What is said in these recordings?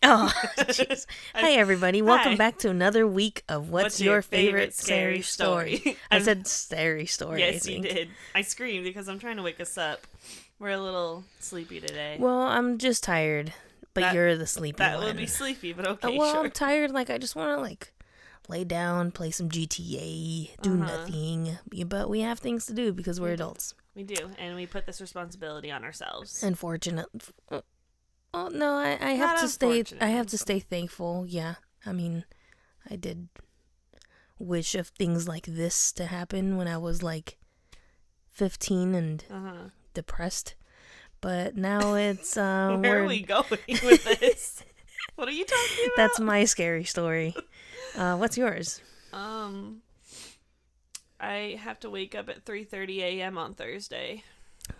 Oh, jeez. Hi, everybody. Welcome back to another week of What's Your Favorite Scary Story? I said scary story. Yes, you did. I screamed because I'm trying to wake us up. We're a little sleepy today. Well, I'm just tired, but you're the sleepy one. That would be sleepy, but okay, well, sure. I'm tired. Like, I just want to, lay down, play some GTA, do nothing. But we have things to do because we're adults. We do, and we put this responsibility on ourselves. Unfortunate. Oh no, I have to stay. I have to stay thankful. Yeah, I mean, I did wish of things like this to happen when I was 15 and depressed, but now it's where are we going with this? What are you talking about? That's my scary story. What's yours? I have to wake up at 3:30 a.m. on Thursday.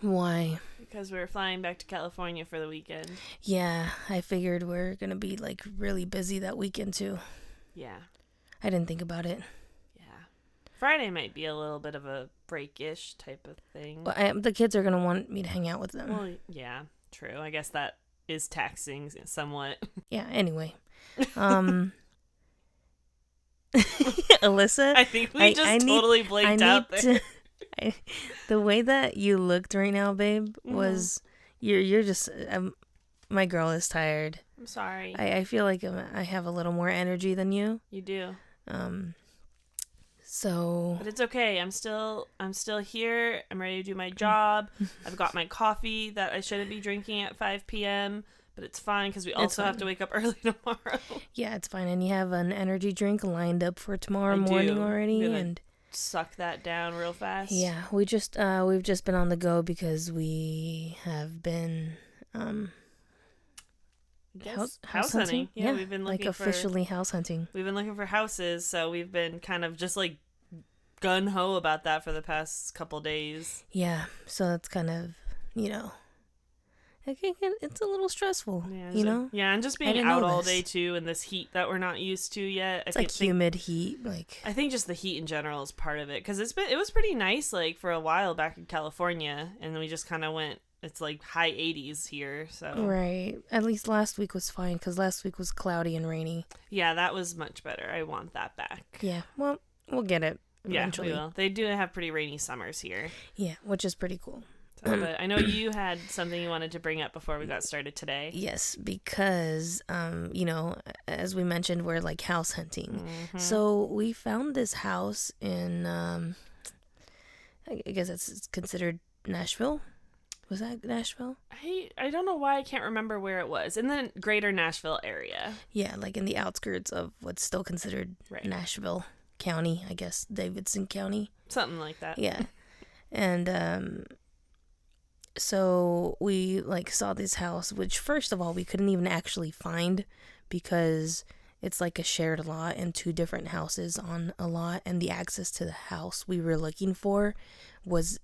Why? Because we're flying back to California for the weekend. Yeah, I figured we're gonna be really busy that weekend too. Yeah. I didn't think about it. Yeah. Friday might be a little bit of a break-ish type of thing. Well, the kids are gonna want me to hang out with them. Well, yeah, true. I guess that is taxing somewhat. Yeah, anyway. Alyssa, I think we totally blanked out there. The way that you looked right now, babe, was you're just my girl is tired. I'm sorry. I feel like I have a little more energy than you. You do. So. But it's okay. I'm still here. I'm ready to do my job. I've got my coffee that I shouldn't be drinking at 5 p.m. But it's fine because we also have to wake up early tomorrow. Yeah, it's fine. And you have an energy drink lined up for tomorrow morning already, and suck that down real fast. Yeah, we've just been on the go because we have been house hunting. Yeah, we've been looking officially house hunting. We've been looking for houses, so we've been kind of just gun ho about that for the past couple days. Yeah, so it's kind of it's a little stressful, Yeah, and just being out all day too in this heat that we're not used to yet. It's humid heat. I think just the heat in general is part of it because it was pretty nice for a while back in California, and then we just kind of went. It's high 80s here, so right. At least last week was fine because last week was cloudy and rainy. Yeah, that was much better. I want that back. Yeah, well, we'll get it eventually. Yeah, we will. They do have pretty rainy summers here. Yeah, which is pretty cool. But I know you had something you wanted to bring up before we got started today. Yes, because, as we mentioned, we're house hunting. Mm-hmm. So we found this house in, I guess it's considered Nashville. Was that Nashville? I don't know why I can't remember where it was. In the greater Nashville area. Yeah, in the outskirts of what's still considered Nashville County, I guess, Davidson County. Something like that. Yeah. And, so we saw this house, which first of all we couldn't even actually find because it's a shared lot and two different houses on a lot, and the access to the house we were looking for was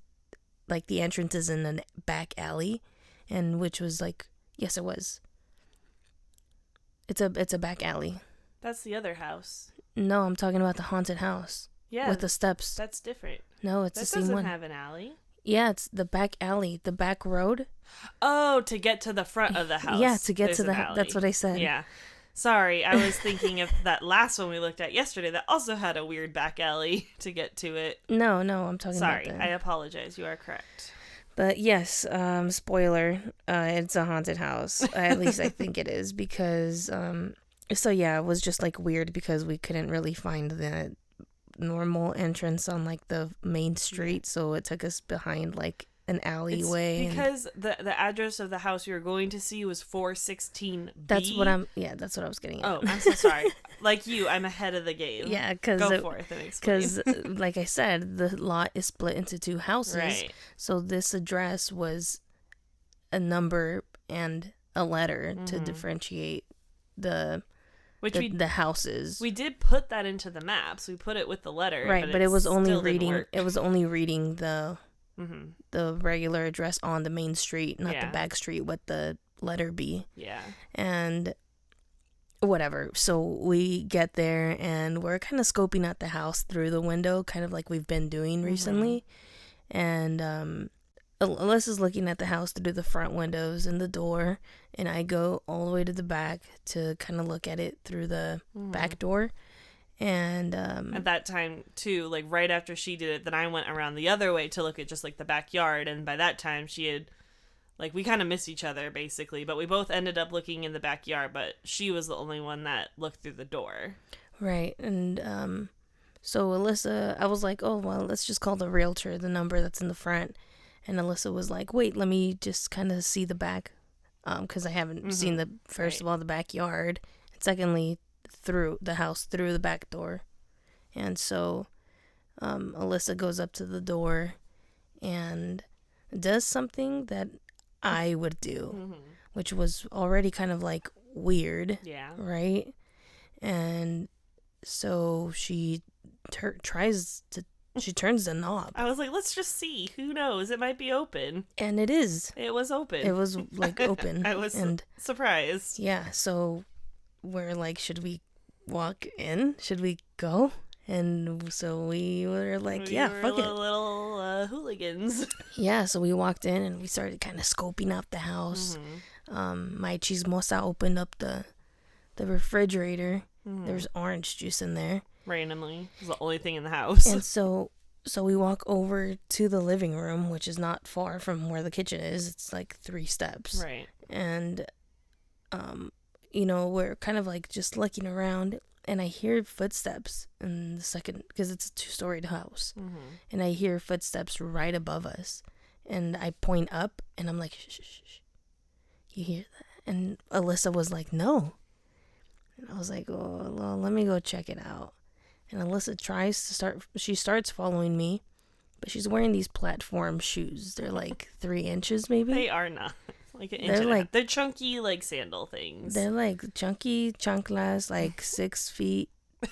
the entrance is in a back alley, and which was yes, it was. It's a back alley. That's the other house. No, I'm talking about the haunted house. Yeah, with the steps. That's different. No, it's the same one. That doesn't have an alley. Yeah, it's the back alley, the back road. Oh, to get to the front of the house. Yeah, to get to the house. That's what I said. Yeah. Sorry, I was thinking of that last one we looked at yesterday that also had a weird back alley to get to it. No, I'm talking about Sorry, I apologize. You are correct. But yes, spoiler, it's a haunted house. At least I think it is because, so yeah, it was just weird because we couldn't really find the normal entrance on the main street, so it took us behind an alleyway. It's because the address of the house we were going to see was 416B. That's what I was getting at. Oh, I'm so sorry. I'm ahead of the game. Yeah, because go forth and explain. Because like I said, the lot is split into two houses, right? So this address was a number and a letter to differentiate the houses. We did put that into the maps. We put it with the letter, right? But it was only reading. It was only reading the regular address on the main street, not the back street. What the letter be? Yeah. And whatever. So we get there and we're kind of scoping out the house through the window, kind of like we've been doing recently. And Alyssa's looking at the house through the front windows and the door, and I go all the way to the back to kind of look at it through the back door. And at that time too, like right after she did it, then I went around the other way to look at just like the backyard, and by that time she had, like, we kind of missed each other basically, but we both ended up looking in the backyard, but she was the only one that looked through the door. Right. And so Alyssa, I was like, oh well, let's just call the realtor, the number that's in the front. And Alyssa was like, wait, let me just kind of see the back, because I haven't seen the first of all the backyard, and secondly through the house through the back door. And so Alyssa goes up to the door and does something that I would do, which was already kind of like weird. Yeah. Right. And so she turns the knob. I was like, let's just see. Who knows? It might be open. And it is. It was open. It was like open. I was surprised. Yeah. So we're like, should we walk in? Should we go? And so we were like, fuck it. Little hooligans. Yeah. So we walked in and we started kind of scoping out the house. My chismosa opened up the refrigerator. There's orange juice in there. Randomly. It was the only thing in the house. And so we walk over to the living room, which is not far from where the kitchen is. It's like 3 steps. Right. And, we're kind of like just looking around, and I hear footsteps in the second, because it's a 2-storied house. And I hear footsteps right above us. And I point up, and I'm like, shh, shh, shh. You hear that? And Alyssa was like, no. And I was like, oh, well, let me go check it out. And Alyssa she starts following me, but she's wearing these platform shoes. They're like 3 inches maybe. They are not. Like an inch and a half. They're chunky, like sandal things. They're like chunky chanclas, like 6 feet,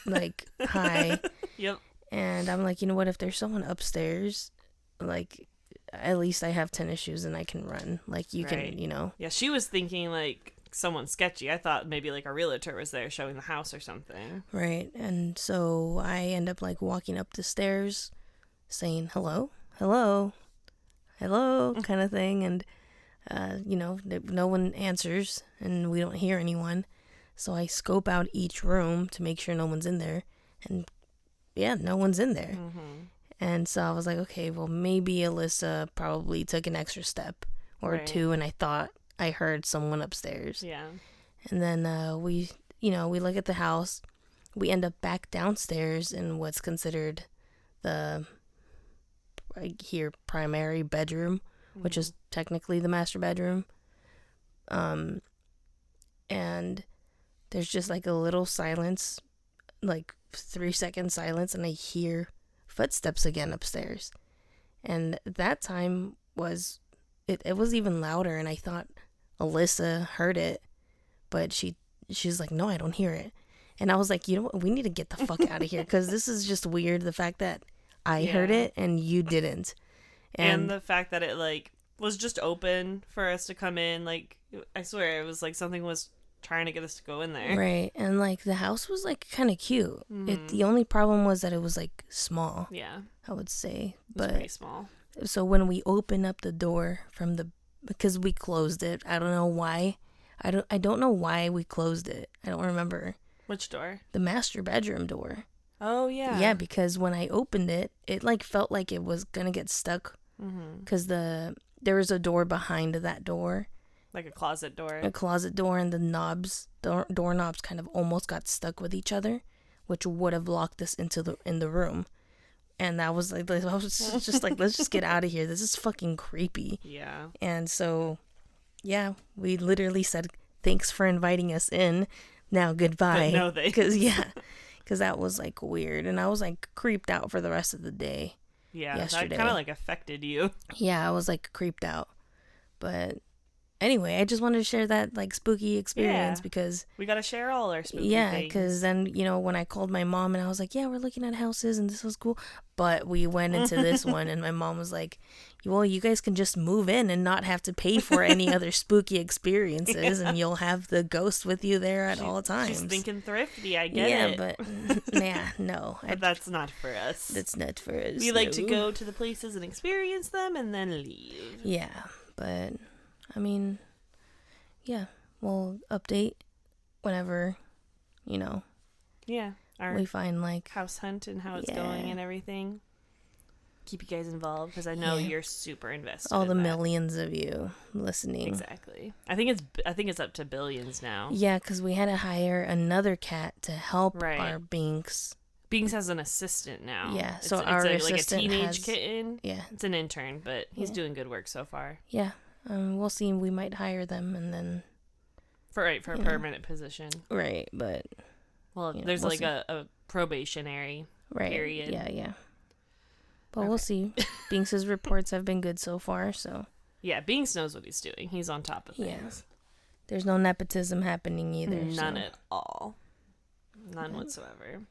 like high. Yep. And I'm like, you know what? If there's someone upstairs, like, at least I have tennis shoes and I can run. Like, you can, Yeah, she was thinking like someone sketchy. I thought maybe like a realtor was there showing the house or something. Right. And so I end up like walking up the stairs saying hello, hello, hello, kind of thing. And, no one answers and we don't hear anyone. So I scope out each room to make sure no one's in there. And yeah, no one's in there. And so I was like, okay, well, maybe Alyssa probably took an extra step or 2, and I thought I heard someone upstairs. Yeah. And then we look at the house. We end up back downstairs in what's considered primary bedroom, which is technically the master bedroom. And there's just like a little silence, like 3-second silence, and I hear footsteps again upstairs. And that time it was even louder, and I thought Alyssa heard it, but she's like, no, I don't hear it. And I was like, you know what, we need to get the fuck out of here, because this is just weird, the fact that I heard it and you didn't. And the fact that it like was just open for us to come in, like, I swear it was like something was trying to get us to go in there. Right. And like the house was like kind of cute. The only problem was that it was like small. Yeah, I would say. It was pretty small. So when we open up the door because we closed it, I don't know why. I don't know why we closed it. I don't remember. Which door? The master bedroom door. Oh yeah. Yeah, because when I opened it, it like felt like it was gonna get stuck. Because there was a door behind that door. Like a closet door. A closet door, and the doorknobs kind of almost got stuck with each other, which would have locked us in the room. And that was like, I was just like, let's just get out of here. This is fucking creepy. Yeah. And so, yeah, we literally said, thanks for inviting us in. Now goodbye. But no thanks. Because that was like weird. And I was like creeped out for the rest of the day. Yeah. Yesterday. That kind of like affected you. Yeah, I was like creeped out. But anyway, I just wanted to share that like spooky experience because we gotta share all our spooky yeah, things. because then when I called my mom and I was like, yeah, we're looking at houses and this was cool, but we went into this one and my mom was like, well, you guys can just move in and not have to pay for any other spooky experiences, and you'll have the ghost with you there at all times. She's thinking thrifty. I get it. Yeah, but no, but that's not for us. That's not for us. We like to go to the places and experience them and then leave. Yeah, but I mean, yeah, we'll update whenever, Yeah, our we find like house hunt and how it's going and everything. Keep you guys involved because I know you're super invested. All in the that. Millions of you listening. Exactly. I think it's up to billions now. Yeah, because we had to hire another cat to help our Binks. Binks has an assistant now. Yeah, so it's our like assistant a teenage has, kitten. Yeah, it's an intern, but he's doing good work so far. Yeah, we'll see. We might hire them and then for a permanent position. Right, but there's we'll like a probationary period. Yeah. But we'll see. Binks' reports have been good so far, so. Yeah, Binks knows what he's doing. He's on top of things. Yeah. There's no nepotism happening either. None at all. None whatsoever.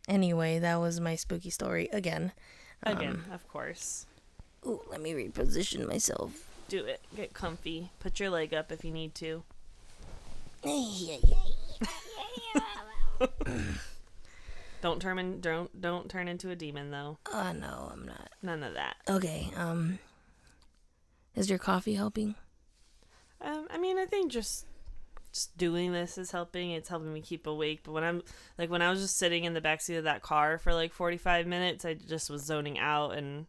Anyway, that was my spooky story again. Of course. Ooh, let me reposition myself. Do it. Get comfy. Put your leg up if you need to. Don't turn into a demon though. Oh no, I'm not. None of that. Okay. Is your coffee helping? I mean, I think just doing this is helping. It's helping me keep awake. But when I was just sitting in the backseat of that car for like 45 minutes, I just was zoning out and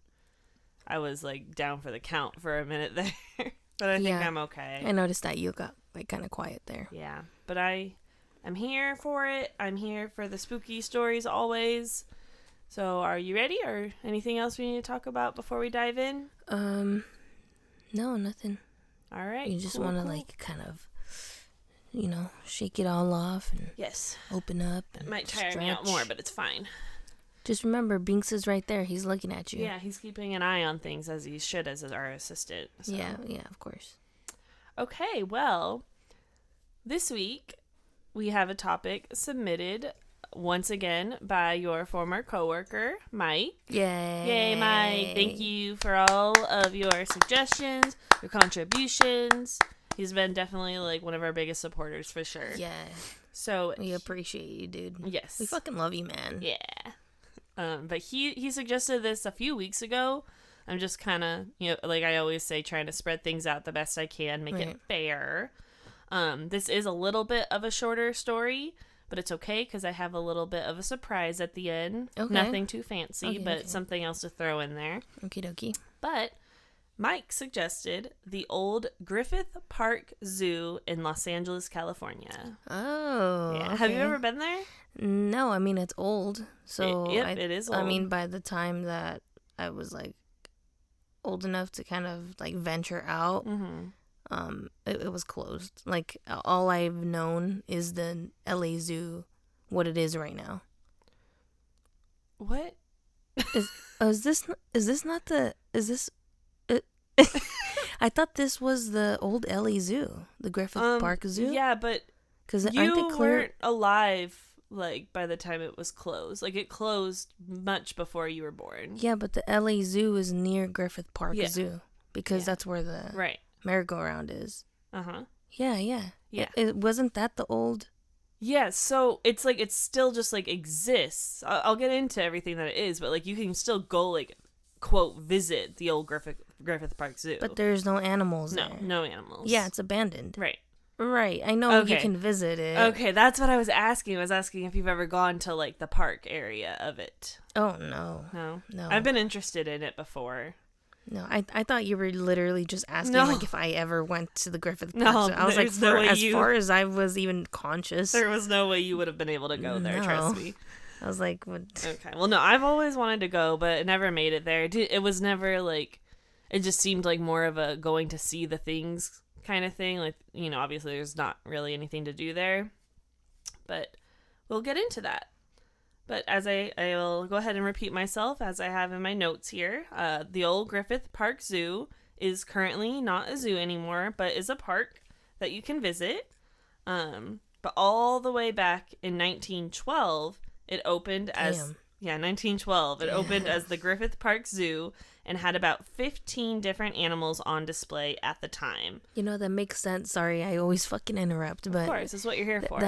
I was like down for the count for a minute there. But I think I'm okay. I noticed that you got like kind of quiet there. Yeah, but I'm here for it. I'm here for the spooky stories always. So are you ready or anything else we need to talk about before we dive in? No, nothing. All right. You just want to like kind of, shake it all off and open up. It might tire me out more, but it's fine. Just remember, Binks is right there. He's looking at you. Yeah, he's keeping an eye on things as he should as our assistant. So. Yeah, of course. Okay, well, this week we have a topic submitted once again by your former coworker, Mike. Yay, Mike. Thank you for all of your suggestions, your contributions. He's been definitely like one of our biggest supporters for sure. Yeah. So we appreciate you, dude. Yes. We fucking love you, man. Yeah. But he suggested this a few weeks ago. I'm just kind of, like I always say, trying to spread things out the best I can, make it fair. This is a little bit of a shorter story, but it's okay because I have a little bit of a surprise at the end. Okay. Nothing too fancy, but something else to throw in there. Okie dokie. But Mike suggested the Old Griffith Park Zoo in Los Angeles, California. Oh. Yeah. Okay. Have you ever been there? No, I mean, it's old. So it is old. I mean, by the time that I was like old enough to kind of like venture out, it was closed. Like all I've known is the LA Zoo, what it is right now. What? Is this I thought this was the old LA Zoo, the Griffith Park Zoo. Yeah, but because you weren't alive like by the time it was closed. Like it closed much before you were born. Yeah, but the LA Zoo is near Griffith Park Zoo because that's where the merry-go-round is. Yeah. It wasn't that the old. Yeah, so it's like it's still just like exists. I'll get into everything that it is, but like you can still go like quote visit the old Griffith Park Zoo. But there's no animals there. No animals. Yeah, it's abandoned. Right. I know you can visit it. Okay, that's what I was asking. I was asking if you've ever gone to like the park area of it. Oh, no. No. I've been interested in it before. No, I thought you were literally just asking like if I ever went to the Griffith Park. No, Zoo. I was like, far as I was even conscious. There was no way you would have been able to go there, trust me. I was like, what? Okay. Well, no, I've always wanted to go, but it never made it there. It was never like, it just seemed like more of a going to see the things kind of thing. Like, obviously there's not really anything to do there, but we'll get into that. But as I will go ahead and repeat myself as I have in my notes here, the Old Griffith Park Zoo is currently not a zoo anymore, but is a park that you can visit. But all the way back in 1912, it opened as... Damn. Yeah, 1912. It opened as the Griffith Park Zoo and had about 15 different animals on display at the time. You know, that makes sense. Sorry, I always fucking interrupt, but Of course, that's what you're here for.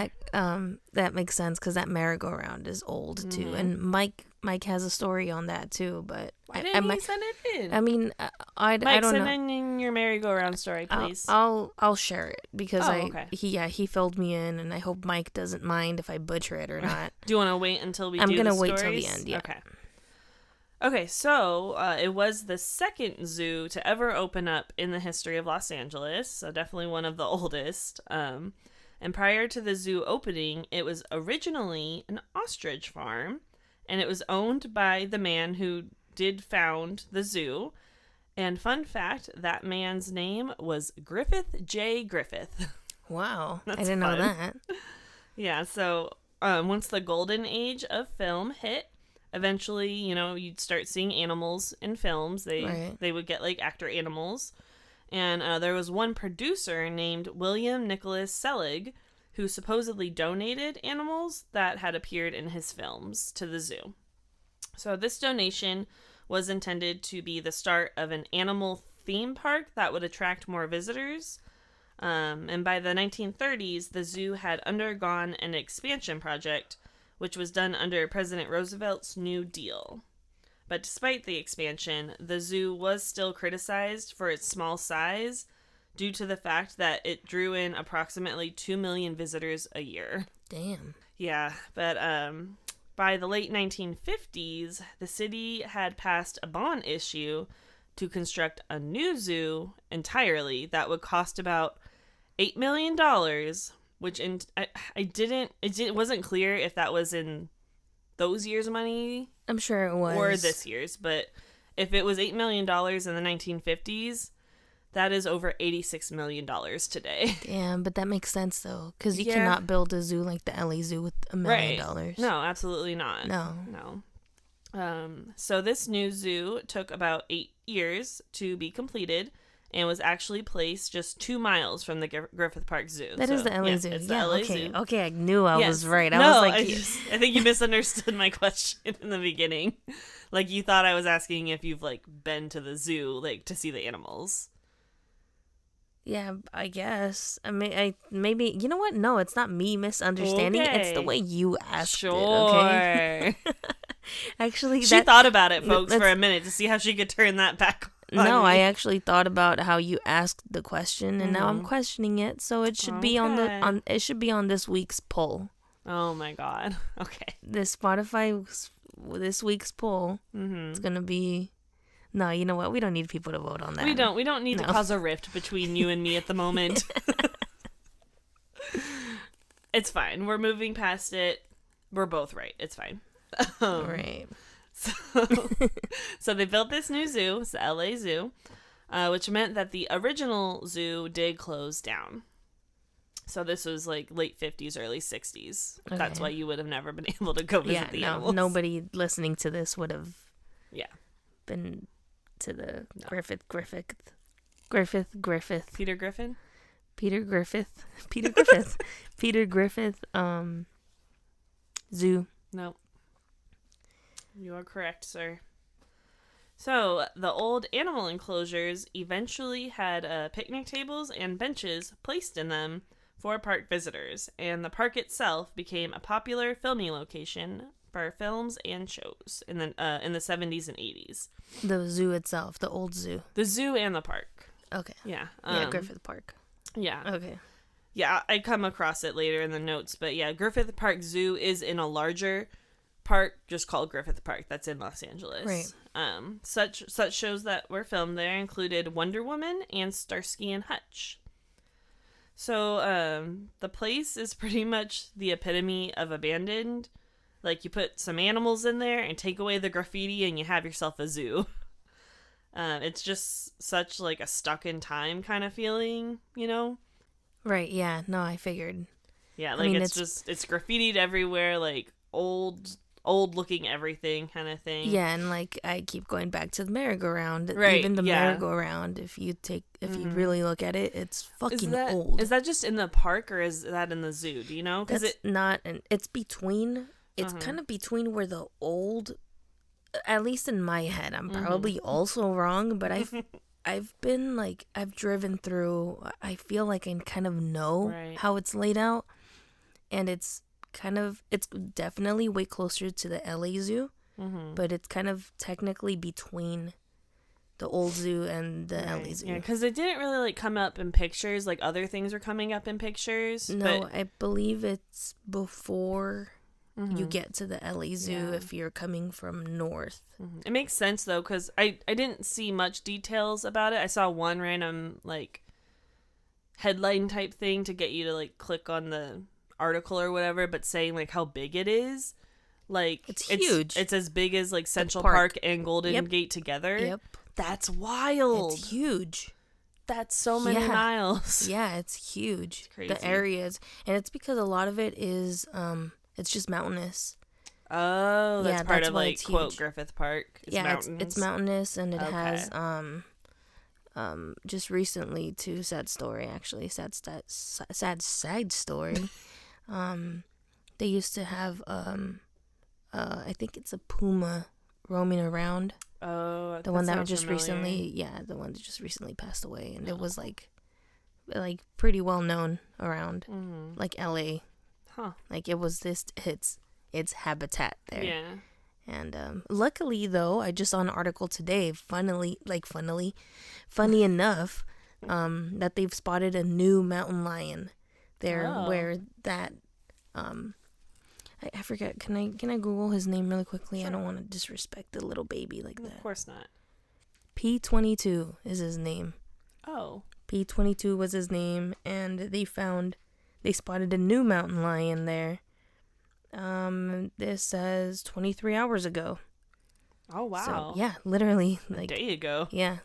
That makes sense because that merry-go-round is old too, and Mike has a story on that too. But why didn't he send it in? I mean, I Mike, don't know. send in your merry-go-round story, please. I'll share it because okay. he filled me in, and I hope Mike doesn't mind if I butcher it or not. Do you want to wait until we? I'm do gonna the wait stories? till the end. Yeah. Okay. Okay, so it was the second zoo to ever open up in the history of Los Angeles, so definitely one of the oldest. And prior to the zoo opening, it was originally an ostrich farm, and it was owned by the man who did found the zoo. And fun fact, that man's name was Griffith J. Griffith. Wow, I That's didn't know fun. that. Yeah, so once the golden age of film hit, eventually, you'd start seeing animals in films. They would get like actor animals. And there was one producer named William Nicholas Selig who supposedly donated animals that had appeared in his films to the zoo. So this donation was intended to be the start of an animal theme park that would attract more visitors. And by the 1930s, the zoo had undergone an expansion project, which was done under President Roosevelt's New Deal. But despite the expansion, the zoo was still criticized for its small size due to the fact that it drew in approximately 2 million visitors a year. Damn. Yeah, but by the late 1950s, the city had passed a bond issue to construct a new zoo entirely that would cost about $8 million, which it wasn't clear if that was in those years' money. I'm sure it was. Or this year's, but if it was $8 million in the 1950s, that is over $86 million today. Damn, but that makes sense though, because you cannot build a zoo like the LA Zoo with $1 million. No, absolutely not. No. So this new zoo took about 8 years to be completed and was actually placed just 2 miles from the Griffith Park Zoo. That is the LA Zoo. It's the LA Zoo. Okay, I knew I was right. I think you misunderstood my question in the beginning. Like, you thought I was asking if you've, like, been to the zoo, like, to see the animals. Yeah, I guess. I mean, maybe, you know what? No, it's not me misunderstanding. Okay. It's the way you asked it, okay? Actually, she thought about it, folks, for a minute to see how she could turn that back on. No, I actually thought about how you asked the question, and now I'm questioning it. So it should be it should be on this week's poll. Oh my god! Okay, this week's poll. It's gonna be. No, you know what? We don't need people to vote on that. We don't need to cause a rift between you and me at the moment. It's fine. We're moving past it. We're both right. It's fine. Right. So they built this new zoo, it's the LA Zoo, which meant that the original zoo did close down. So this was like late 50s, early 60s. Okay. That's why you would have never been able to go visit the animals. Nobody listening to this would have been to the Griffith. Peter Griffin? Peter Griffith Zoo. No. You are correct, sir. So, the old animal enclosures eventually had picnic tables and benches placed in them for park visitors, and the park itself became a popular filming location for films and shows in the 70s and 80s. The zoo itself, the old zoo. The zoo and the park. Okay. Yeah. Griffith Park. Yeah. Okay. Yeah, I come across it later in the notes, but yeah, Griffith Park Zoo is in a larger park just called Griffith Park that's in Los Angeles. Right. Such shows that were filmed there included Wonder Woman and Starsky and Hutch. So the place is pretty much the epitome of abandoned. Like, you put some animals in there and take away the graffiti and you have yourself a zoo. It's just such like a stuck in time kind of feeling, you know? Right, yeah. No, I figured. Yeah, like, it's graffitied everywhere, like old old looking everything kind of thing. Yeah, and like I keep going back to the merry-go-round. Right, Even the yeah. merry-go-round, if you really look at it, it's fucking Is old. Is that just in the park or is that in the zoo? Do you know? It's between. It's kind of between where the old. At least in my head, I'm probably also wrong, but I've been like I've driven through. I feel like I kind of know how it's laid out, and it's definitely way closer to the LA Zoo, but it's kind of technically between the old zoo and the LA Zoo. Yeah, because it didn't really like come up in pictures like other things were coming up in pictures. No, but... I believe it's before you get to the LA Zoo if you're coming from north. It makes sense though, because I didn't see much details about it. I saw one random like headline type thing to get you to like click on the article or whatever, but saying like how big it is. Like it's huge. It's as big as like Central Park and Golden Gate together. Yep. That's wild. It's huge. That's so many miles. Yeah, it's huge. It's crazy. The areas, and it's because a lot of it is it's just mountainous. Oh, that's part of like quote Griffith Park. It's mountainous, and it has just recently too. Sad story. They used to have I think it's a puma roaming around. Oh, the one that just recently passed away, and it was like pretty well known around like LA. Like it was its habitat there. Yeah. And luckily though, I just saw an article today, funny enough, that they've spotted a new mountain lion there where that I forget. Can I Google his name really quickly? Sure. I don't want to disrespect the little baby like that. Of course not. P22 is his name. Oh. P22 was his name, and they spotted a new mountain lion there. This says 23 hours ago. Oh, wow. So, yeah, literally. Like, there you go. Yeah.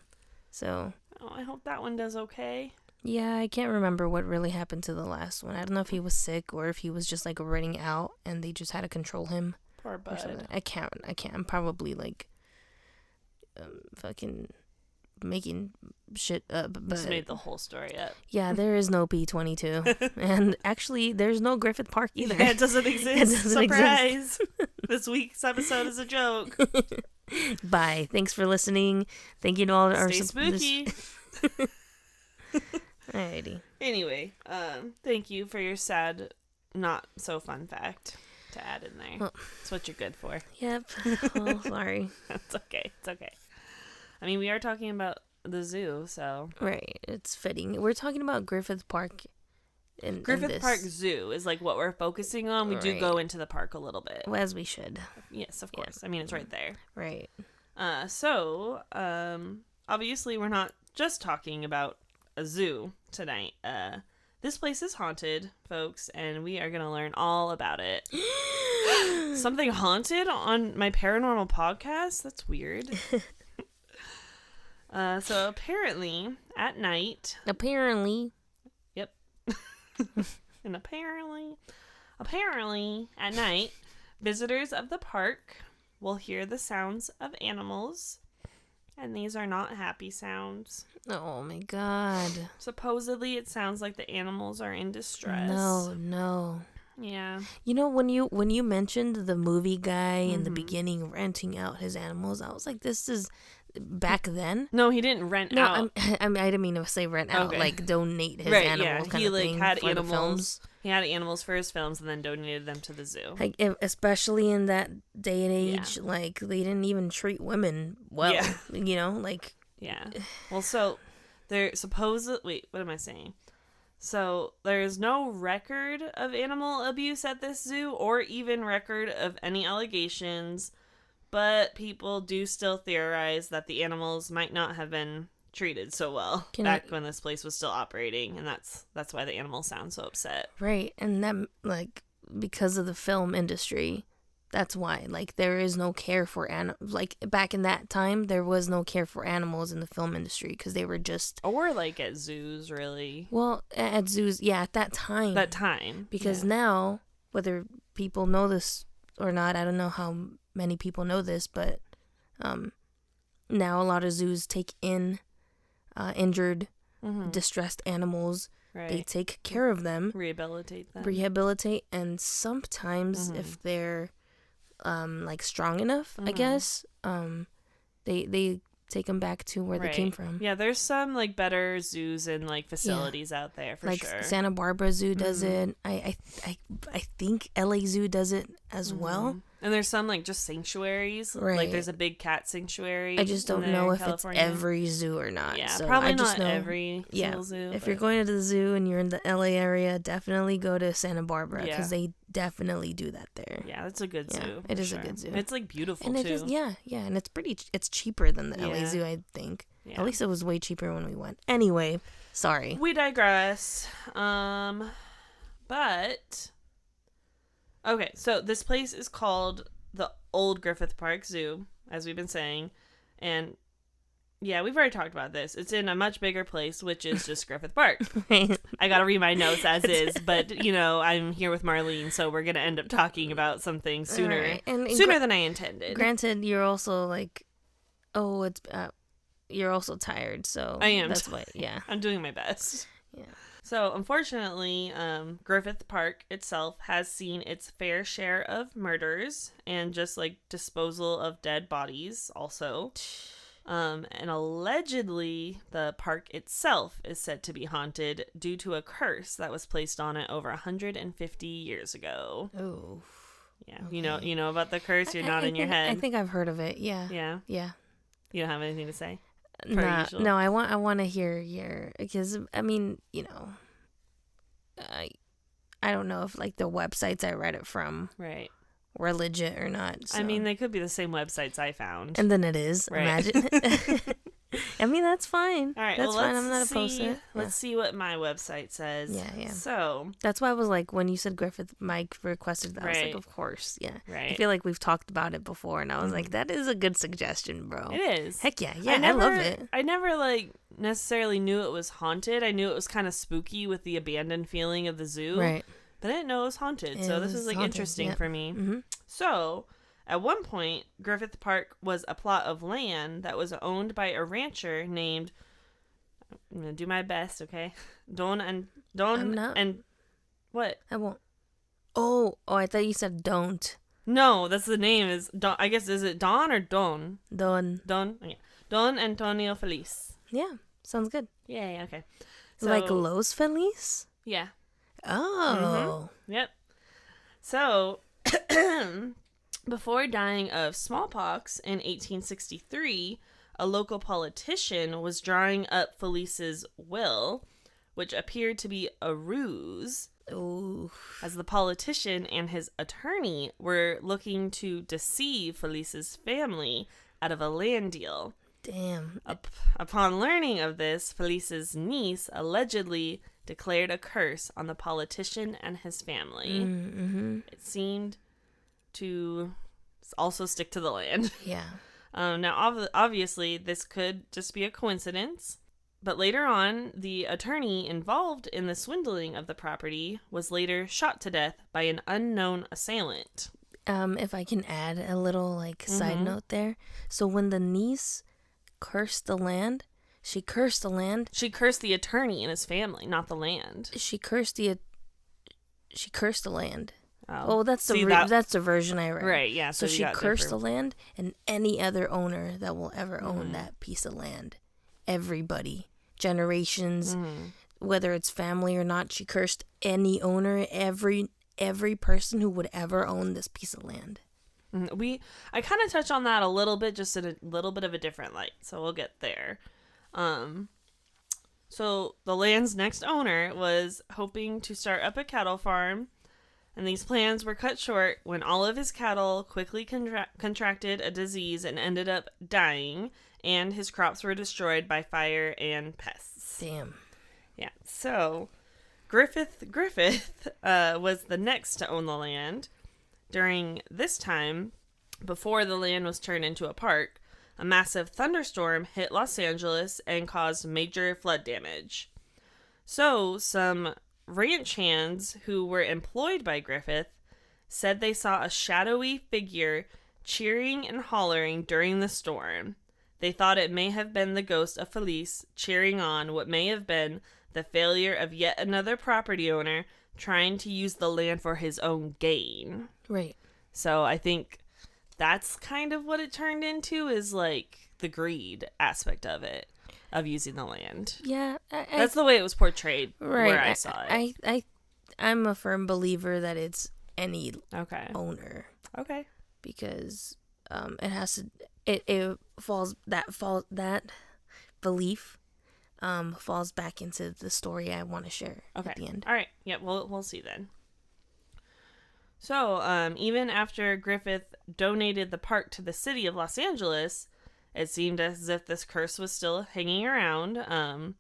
So. Oh, I hope that one does okay. Yeah, I can't remember what really happened to the last one. I don't know if he was sick or if he was just like running out and they just had to control him. Poor bud. I can't. I'm probably like fucking making shit up. But just made the whole story up. Yeah, there is no P22. And actually, there's no Griffith Park either. Yeah, it doesn't exist. Surprise! This week's episode is a joke. Bye. Thanks for listening. Thank you to all our... Stay spooky. Alrighty. Anyway, thank you for your sad, not so fun fact to add in there. Well, that's what you're good for. Yep. Oh, sorry. It's okay. It's okay. I mean, we are talking about the zoo, so... Right. It's fitting. We're talking about Griffith Park. Griffith Park Zoo is like what we're focusing on. We do go into the park a little bit. Well, as we should. Yes, of course. Yeah. I mean, it's right there. Right. So, obviously we're not just talking about a zoo tonight. This place is haunted, folks, and we are going to learn all about it. Something haunted on my paranormal podcast? That's weird. So apparently at night. Yep. And apparently at night, visitors of the park will hear the sounds of animals. And these are not happy sounds. Oh my god. Supposedly it sounds like the animals are in distress. No. Yeah. You know, when you mentioned the movie guy in the beginning renting out his animals, I was like, this is back then. No, he didn't rent out. I didn't mean to say rent out, like donate his animals. Yeah. Kind he of like thing had for animals. The films. He had animals for his films and then donated them to the zoo. Like, especially in that day and age, like they didn't even treat women well. Yeah. You know, like. Yeah. Well, so there wait, what am I saying? So there is no record of animal abuse at this zoo or even record of any allegations, but people do still theorize that the animals might not have been treated so well when this place was still operating, and that's why the animals sound so upset. Right, and that, like, because of the film industry, that's why, like, there is no care for like, back in that time, there was no care for animals in the film industry, because they were just... Or, like, at zoos, really. Well, at zoos, yeah, at that time. That time. Because now, whether people know this or not, I don't know how many people know this, but now a lot of zoos take in injured, distressed animals. Right. They take care of them. Rehabilitate them. And sometimes if they're like strong enough, I guess, they take them back to where they came from. Yeah, there's some like better zoos and like facilities out there for like sure. Like Santa Barbara Zoo does it. I think LA Zoo does it as well. And there's some like just sanctuaries. Right. Like there's a big cat sanctuary. I just don't know if California. it's every zoo or not. Yeah, so probably I just not know, every single zoo. If you're going to the zoo and you're in the LA area, definitely go to Santa Barbara because they definitely do that there. Yeah, that's a good zoo. It is a good zoo. It's like beautiful and too. And it's cheaper than the LA Zoo, I think. Yeah. At least it was way cheaper when we went. Anyway, sorry. We digress. But okay, so this place is called the Old Griffith Park Zoo, as we've been saying, and yeah, we've already talked about this. It's in a much bigger place, which is just Griffith Park. I gotta read my notes as is, but I'm here with Marlene, so we're gonna end up talking about something sooner, sooner than I intended. Granted, you're also like, you're also tired, so I am. That's why, yeah. I'm doing my best. Yeah. So, unfortunately, Griffith Park itself has seen its fair share of murders and just, like, disposal of dead bodies also. And allegedly, the park itself is said to be haunted due to a curse that was placed on it over 150 years ago. Oh. Yeah. Okay. You know about the curse? You're nodding your head. I think I've heard of it, yeah. Yeah? Yeah. You don't have anything to say? No, I want to hear your, because I mean, I don't know if like the websites I read it from were legit or not. So. I mean, they could be the same websites I found. And then it is. Right. Imagine. I mean, that's fine. All right, that's fine. I'm not opposed to it. Let's see what my website says. Yeah. So that's why I was like, when you said Griffith, Mike requested that. I was like, of course, yeah. Right. I feel like we've talked about it before, and I was like, that is a good suggestion, bro. It is. Heck yeah, I love it. I never like necessarily knew it was haunted. I knew it was kind of spooky with the abandoned feeling of the zoo. Right. But I didn't know it was haunted. So this is like haunted. Interesting for me. Mm-hmm. So. At one point, Griffith Park was a plot of land that was owned by a rancher named, I'm going to do my best, okay? Don and what? I won't. Oh, I thought you said don't. No, that's the name is Don. I guess, is it Don or Don? Don. Yeah. Don Antonio Feliz. Yeah, sounds good. Yeah, okay. So, like Los Feliz? Yeah. Oh. Mm-hmm. Yep. So... Before dying of smallpox in 1863, a local politician was drawing up Felice's will, which appeared to be a ruse, as the politician and his attorney were looking to deceive Felice's family out of a land deal. Damn. Upon learning of this, Felice's niece allegedly declared a curse on the politician and his family. Mm-hmm. It seemed to also stick to the land. Yeah. Now, obviously, this could just be a coincidence, but later on, the attorney involved in the swindling of the property was later shot to death by an unknown assailant. If I can add a little, side note there. So when the niece cursed the land, she cursed the land. She cursed the attorney and his family, not the land. She cursed the land. Oh, that's the version I read. Right, yeah. So she cursed the land and any other owner that will ever own that piece of land. Everybody. Generations, whether it's family or not, she cursed any owner, every person who would ever own this piece of land. I kind of touch on that a little bit, just in a little bit of a different light, so we'll get there. So the land's next owner was hoping to start up a cattle farm, and these plans were cut short when all of his cattle quickly contracted a disease and ended up dying, and his crops were destroyed by fire and pests. Damn. Yeah, so Griffith was the next to own the land. During this time, before the land was turned into a park, a massive thunderstorm hit Los Angeles and caused major flood damage. So, some ranch hands who were employed by Griffith said they saw a shadowy figure cheering and hollering during the storm. They thought it may have been the ghost of Felice cheering on what may have been the failure of yet another property owner trying to use the land for his own gain. Right. So I think that's kind of what it turned into, is like the greed aspect of it, of using the land. Yeah. That's the way it was portrayed, right. where I saw it. I'm a firm believer that it's any owner. Okay. Because it has to, it falls, that belief falls back into the story I want to share at the end. All right. Yeah, we'll see then. So, even after Griffith donated the park to the city of Los Angeles, it seemed as if this curse was still hanging around.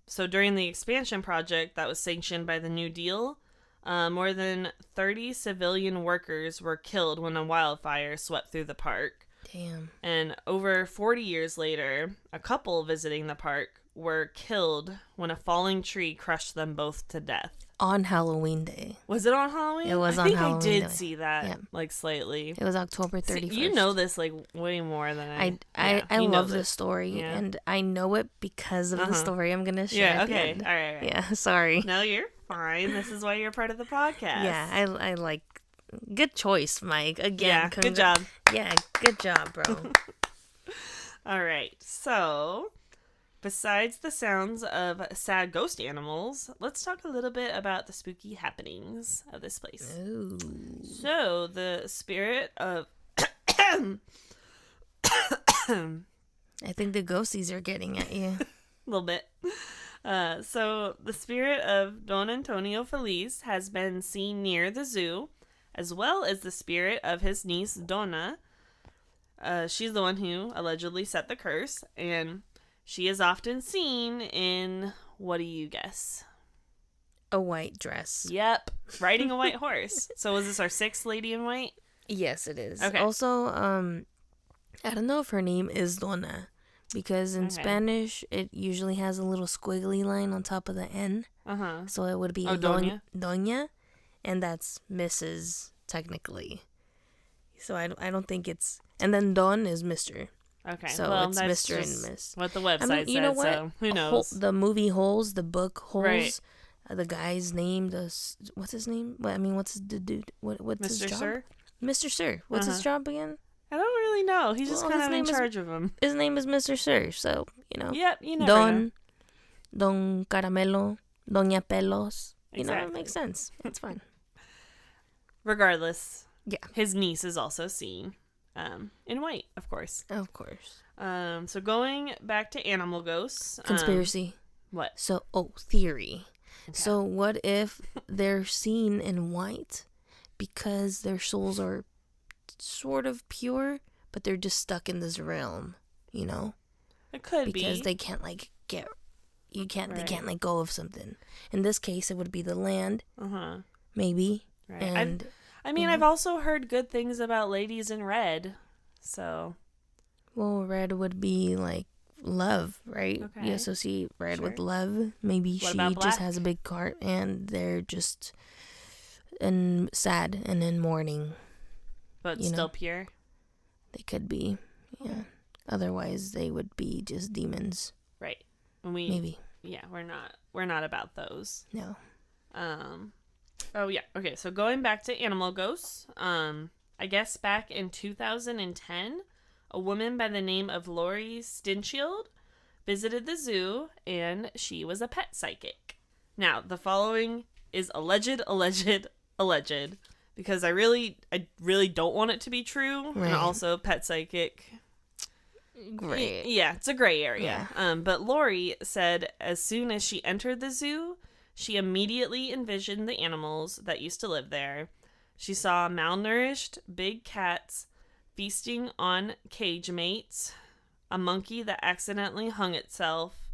So during the expansion project that was sanctioned by the New Deal, more than 30 civilian workers were killed when a wildfire swept through the park. Damn. And over 40 years later, a couple visiting the park were killed when a falling tree crushed them both to death. On Halloween Day. Was it on Halloween? It was on Halloween I did Day. see that, like, slightly. It was October 31st. See, you know this, like, way more than I love the story, and I know it because of the story I'm going to share. Yeah, okay. All right. Yeah, sorry. No, you're fine. This is why you're part of the podcast. Yeah, I like... Good choice, Mike. Again, yeah, good job. Yeah, good job, bro. All right, so... Besides the sounds of sad ghost animals, let's talk a little bit about the spooky happenings of this place. Ooh. So, the spirit of... I think the ghosties are getting at you. A little bit. So, the spirit of Don Antonio Feliz has been seen near the zoo, as well as the spirit of his niece, Donna. She's the one who allegedly set the curse, and... She is often seen in, what do you guess? A white dress. Yep. Riding a white horse. So is this our sixth lady in white? Yes, it is. Okay. Also, I don't know if her name is Donna, because in Spanish, it usually has a little squiggly line on top of the N. Uh-huh. So it would be Doña, and that's Mrs. technically. So I don't think it's... And then Don is Mr. Okay, so well, it's that's Mr. and Miss. What the website you know said, what? so who knows? The movie Holes, the book Holes, right. The guy's name, what's his name? What's the dude? What's his job? Sir? Mr. Sir. What's his job again? I don't really know. He's just kind of in charge of him. His name is Mr. Sir, so, you know. Yep, you never know. Don Caramelo, Doña Pelos. You know, Exactly. it makes sense. It's fine. Regardless, yeah, his niece is also seen in white, of course. Of course. So going back to animal ghosts. Conspiracy. What? So, theory. Okay. So what if they're seen in white because their souls are sort of pure, but they're just stuck in this realm, you know? It could be. Because they can't, like, they can't let go of something. In this case, it would be the land. Uh-huh. Maybe. Right. And... I've also heard good things about ladies in red, so... Well, red would be, like, love, right? Okay. You associate red with love. Maybe what she just has a big heart and they're just sad and in mourning. But still pure? They could be, yeah. Otherwise, they would be just demons. Right. Maybe. Yeah, we're not about those. No. Oh, yeah. Okay, so going back to animal ghosts, I guess back in 2010, a woman by the name of Lori Stinshield visited the zoo, and she was a pet psychic. Now, the following is alleged, because I really don't want it to be true, right. and also pet psychic. Great. Yeah, it's a gray area. Yeah. But Lori said as soon as she entered the zoo, she immediately envisioned the animals that used to live there. She saw malnourished big cats feasting on cage mates, a monkey that accidentally hung itself,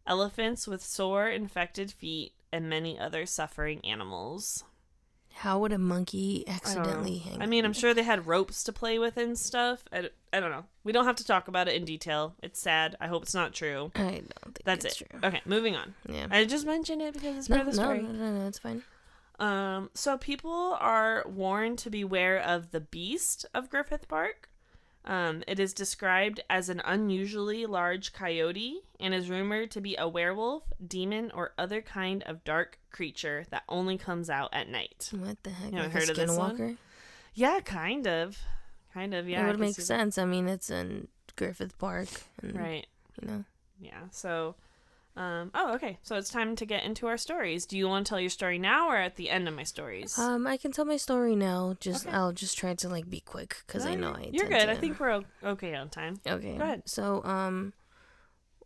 elephants with sore, infected feet, and many other suffering animals. How would a monkey accidentally hang? I mean, I'm sure they had ropes to play with and stuff. I don't know. We don't have to talk about it in detail. It's sad. I hope it's not true. I don't think That's it's true. true. Okay, moving on. Yeah. I just mentioned it because it's part of the story. No, it's fine. So people are warned to beware of the beast of Griffith Park. It is described as an unusually large coyote and is rumored to be a werewolf, demon, or other kind of dark creature that only comes out at night. What the heck? You haven't Like heard a of this one? skinwalker? Yeah, kind of. Kind of, yeah. It I would can make see that. sense. I mean, it's in Griffith Park. And, Right. You know. Yeah, so... okay. So it's time to get into our stories. Do you want to tell your story now or at the end of my stories? I can tell my story now. Okay. I'll just try to like be quick because I know you're good. I think we're okay on time. Okay. Go ahead. So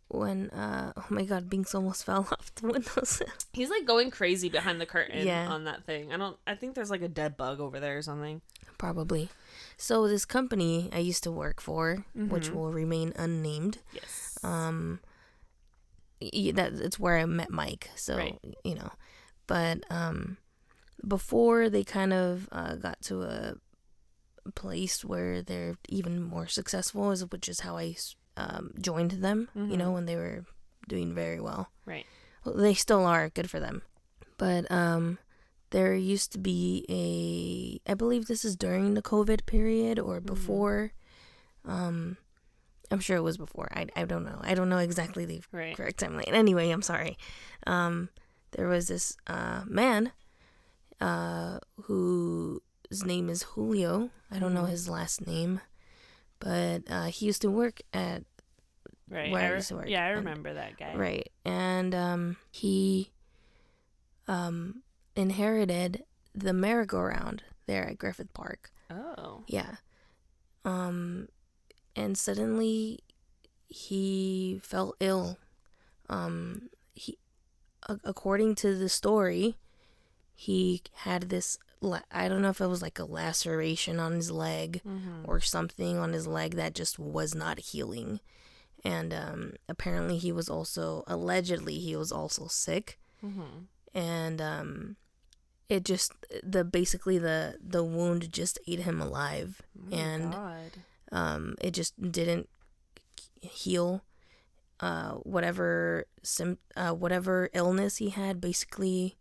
when oh my god, Binks almost fell off the windowsill. He's like going crazy behind the curtain Yeah. on that thing. I think there's like a dead bug over there or something. Probably. So this company I used to work for, which will remain unnamed. Yes. It's where I met Mike. So Right. you know, but before they kind of got to a place where they're even more successful, which is how I joined them. You know, when they were doing very well. Right. Well, they still are. Good for them. But there used to be I believe this is during the COVID period or before. I'm sure it was before. I don't know. I don't know exactly the correct timeline. Anyway, I'm sorry. There was this man whose name is Julio. I don't know his last name, but he used to work at Right. where I used to work. Yeah, I remember that guy. Right. And he inherited the merry-go-round there at Griffith Park. Oh. Yeah. And suddenly he fell ill. He, according to the story, he had this, I don't know if it was like a laceration on his leg or something on his leg that just was not healing. And apparently allegedly he was also sick. And it just, basically the wound just ate him alive. Oh my God. It just didn't heal. Whatever illness he had basically,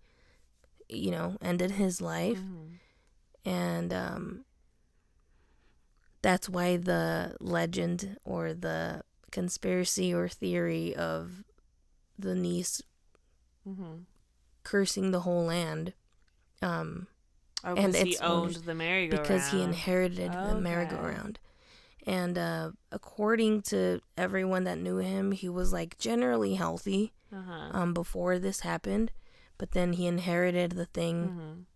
you know, ended his life. And that's why the legend or the conspiracy or theory of the niece cursing the whole land. Because he owned the merry-go-round. Because he inherited the merry-go-round. And according to everyone that knew him, he was like generally healthy before this happened. But then he inherited the thing.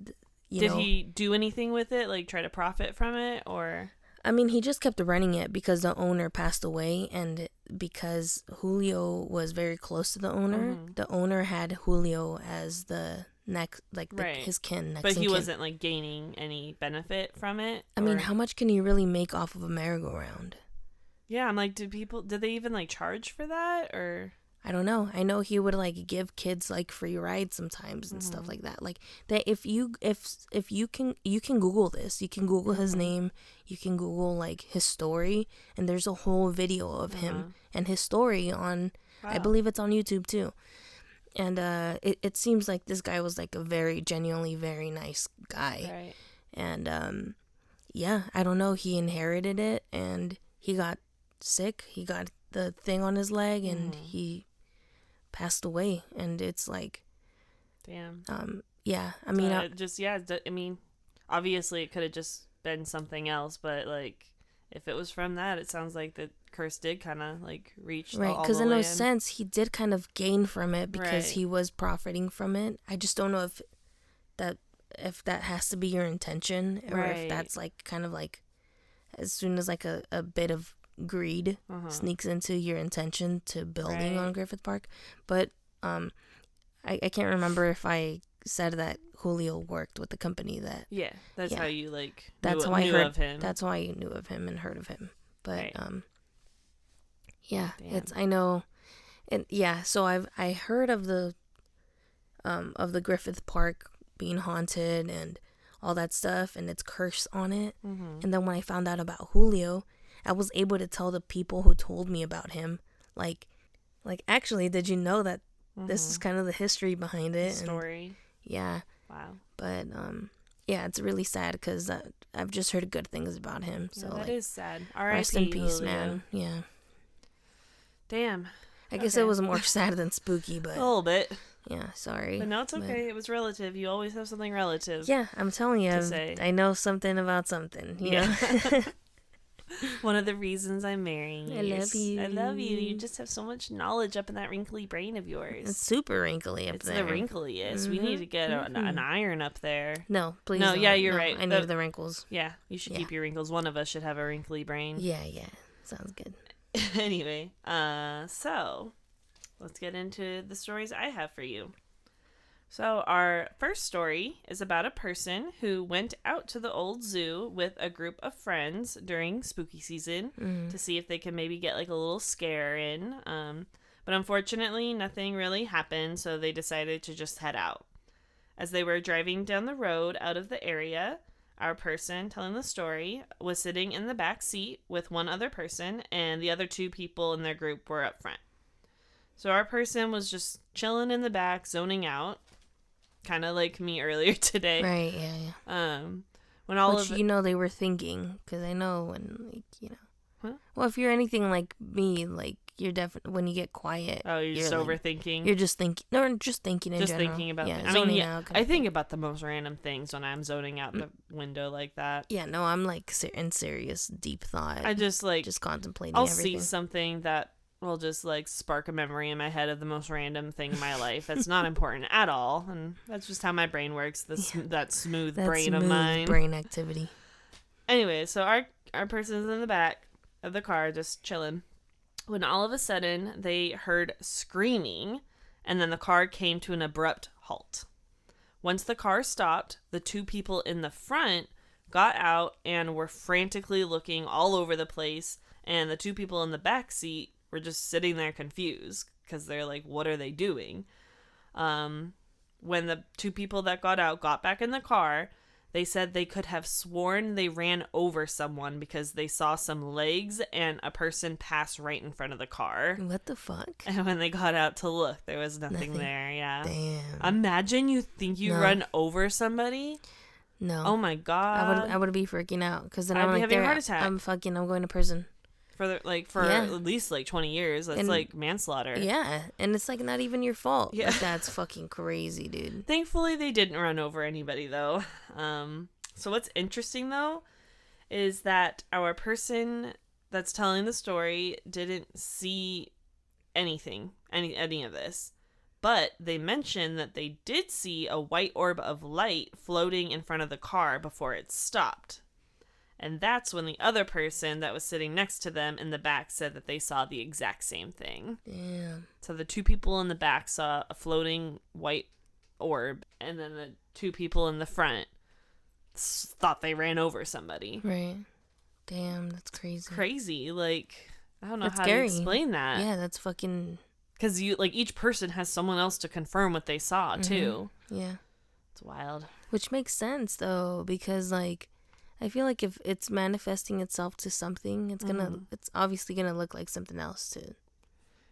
Did he do anything with it? Like try to profit from it? Or I mean, he just kept running it because the owner passed away. And because Julio was very close to the owner had Julio as the next, like his kin. But he wasn't like gaining any benefit from it. I mean, how much can you really make off of a merry-go-round? Yeah, I'm like, did they even like charge for that or? I don't know. I know he would like give kids like free rides sometimes and stuff like that. Like that, if you can Google this. You can Google his name. You can Google like his story, and there's a whole video of him and his story on. Wow. I believe it's on YouTube too. And it seems like this guy was like a very genuinely very nice guy. Right. And yeah, I don't know. He inherited it, and he got sick. He got the thing on his leg, and he passed away. And it's like, damn. Yeah. I mean, I mean, obviously it could have just been something else, but like, if it was from that, it sounds like the curse did kind of like reach right, because in a sense he did kind of gain from it because he was profiting from it. I just don't know if that has to be your intention or if that's like kind of like as soon as like a bit of greed sneaks into your intention to building on Griffith Park. But I can't remember if I said that Julio worked with the company that that's how you like that's knew, how I knew heard of him. That's how I knew of him and heard of him. But yeah, damn. it's I know, and so I heard of the Griffith Park being haunted and all that stuff and its curse on it. And then when I found out about Julio, I was able to tell the people who told me about him, like actually, did you know that this is kind of the history behind it? Story. And, yeah. Wow. But yeah, it's really sad because I've just heard good things about him. So that like, is sad. R.I.P. rest in peace, Julio. man. Yeah. Damn. I guess it was more sad than spooky, but a little bit. yeah, sorry. But no, it's okay. It was relative. You always have something relative. Yeah, I'm telling you, say. I know something about something. You know. One of the reasons I'm marrying you. I love you. I love you. You just have so much knowledge up in that wrinkly brain of yours. It's super wrinkly up it's there. It's the wrinkliest. We need to get an iron up there. No, please. No, don't. yeah, you're No, right. I need the wrinkles. Yeah, you should keep your wrinkles. One of us should have a wrinkly brain. Yeah. Sounds good. Anyway, so let's get into the stories I have for you. So our first story is about a person who went out to the old zoo with a group of friends during spooky season to see if they could maybe get like a little scare in. But unfortunately, nothing really happened, so they decided to just head out. As they were driving down the road out of the area, our person telling the story was sitting in the back seat with one other person, and the other two people in their group were up front. So our person was just chilling in the back, zoning out. Kind of like me earlier today. Right, yeah. When all Which, of you know, they were thinking, because I know when, like, you know. Huh? Well, if you're anything like me, like, you're definitely, when you get quiet. Oh, you're just like, overthinking? You're just thinking, no, just thinking in just general. Thinking about yeah, things. zoning out. I think about the most random things when I'm zoning out the window like that. Yeah, no, I'm like in serious, deep thought. I just like, just contemplating I'll everything. see something that will just like spark a memory in my head of the most random thing in my life that's not important at all, and that's just how my brain works. That smooth brain of mine. Brain activity. Anyway, so our person's in the back of the car just chilling, when all of a sudden they heard screaming, and then the car came to an abrupt halt. Once the car stopped, the two people in the front got out and were frantically looking all over the place, and the two people in the back seat were just sitting there confused because they're like, what are they doing? When the two people that got out got back in the car, they said they could have sworn they ran over someone because they saw some legs and a person pass right in front of the car. What the fuck? And when they got out to look, there was nothing there. Yeah. Damn. Imagine you think you run over somebody. No. Oh my god. I would be freaking out because then I'd I'm be like, having a heart attack. I'm going to prison. For at least like 20 years. That's like manslaughter. Yeah, and it's like not even your fault. Yeah. Like, that's fucking crazy, dude. Thankfully, they didn't run over anybody though. So what's interesting though is that our person that's telling the story didn't see anything, any of this. But they mentioned that they did see a white orb of light floating in front of the car before it stopped. And that's when the other person that was sitting next to them in the back said that they saw the exact same thing. Damn. So the two people in the back saw a floating white orb, and then the two people in the front thought they ran over somebody. Right. Damn, that's crazy. Crazy. Like, I don't know That's how scary. to explain that. Yeah, that's fucking... Because each person has someone else to confirm what they saw, too. Yeah. It's wild. Which makes sense, though, because, like, I feel like if it's manifesting itself to something, it's obviously gonna look like something else to.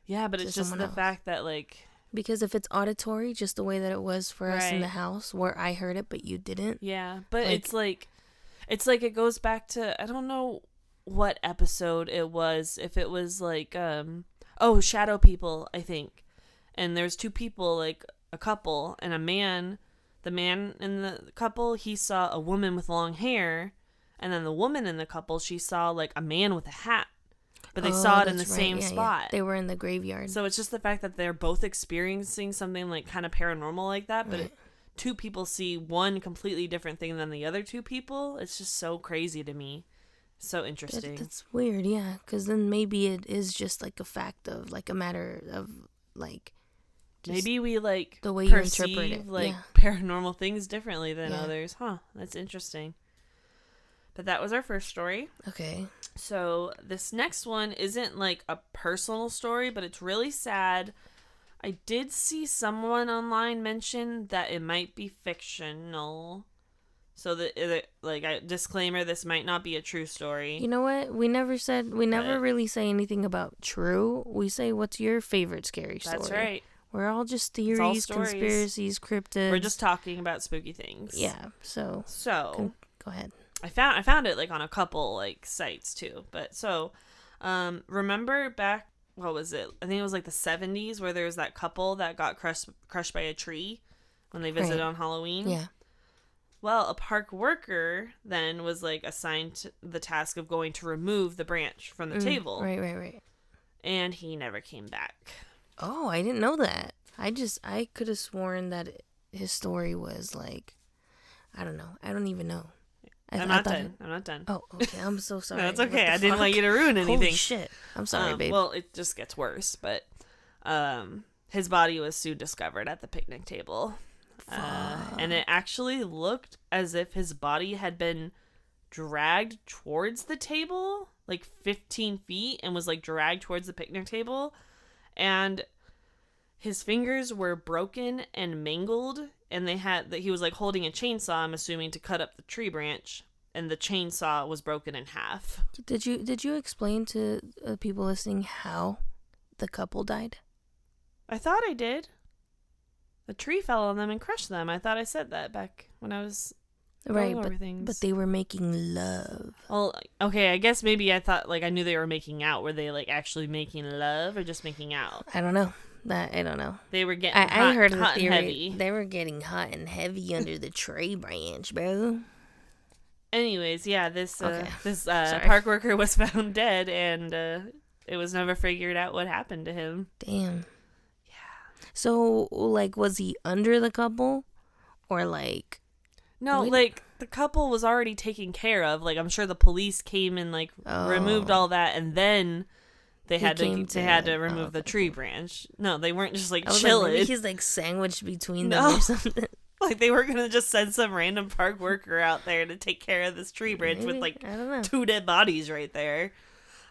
Yeah, but it's just the fact that, like, because if it's auditory, just the way that it was for us in the house, where I heard it but you didn't. Yeah, but it's like it goes back to, I don't know what episode it was. If it was like Shadow People, I think, and there's two people, like a couple and a man. The man in the couple, he saw a woman with long hair. And then the woman in the couple, she saw like a man with a hat. But they saw it in the same spot. Yeah. They were in the graveyard. So it's just the fact that they're both experiencing something like kind of paranormal like that. But two people see one completely different thing than the other two people. It's just so crazy to me. So interesting. That's weird, yeah. Because then maybe it is just like a fact of like a matter of like... Maybe we like the way you interpret it, like paranormal things differently than others. Huh, that's interesting. But that was our first story. Okay. So this next one isn't like a personal story, but it's really sad. I did see someone online mention that it might be fictional. So disclaimer, this might not be a true story. You know what? We never really say anything about true. We say, what's your favorite scary story? That's right. We're all just all theories, stories. conspiracies, cryptids. We're just talking about spooky things. Yeah. So go ahead. I found it like on a couple like sites too. But so remember back, what was it? I think it was like the 70s where there was that couple that got crushed by a tree when they visited on Halloween. Yeah. Well, a park worker then was like assigned the task of going to remove the branch from the table. Right. And he never came back. Oh, I didn't know that. I could have sworn that his story was like, I don't know. I don't even know. I'm not done. Oh, okay. I'm so sorry. No, it's okay. I didn't want you to ruin anything. Holy shit. I'm sorry, babe. Well, it just gets worse. But his body was soon discovered at the picnic table. And it actually looked as if his body had been dragged towards the table, like 15 feet, and was like dragged towards the picnic table. And his fingers were broken and mangled, and he was like holding a chainsaw, I'm assuming, to cut up the tree branch, and the chainsaw was broken in half. Did you explain to people listening how the couple died? I thought I did. The tree fell on them and crushed them. I thought I said that back when I was going over things. But they were making love. Well, okay, I guess maybe I thought, like, I knew they were making out. Were they, like, actually making love or just making out? I don't know. I don't know. They were getting I heard hot the theory. and heavy. They were getting hot and heavy under the tree branch, bro. Anyways, yeah, this park worker was found dead, and it was never figured out what happened to him. Damn. Yeah. So, like, was he under the couple? Or, like... No, like, the couple was already taken care of. Like, I'm sure the police came and, like, removed all that, and then they had to remove the tree branch. No, they weren't just, like, chilling. Like, maybe he's, like, sandwiched between them or something. Like, they were gonna just send some random park worker out there to take care of this tree branch with, like, 2 dead bodies right there.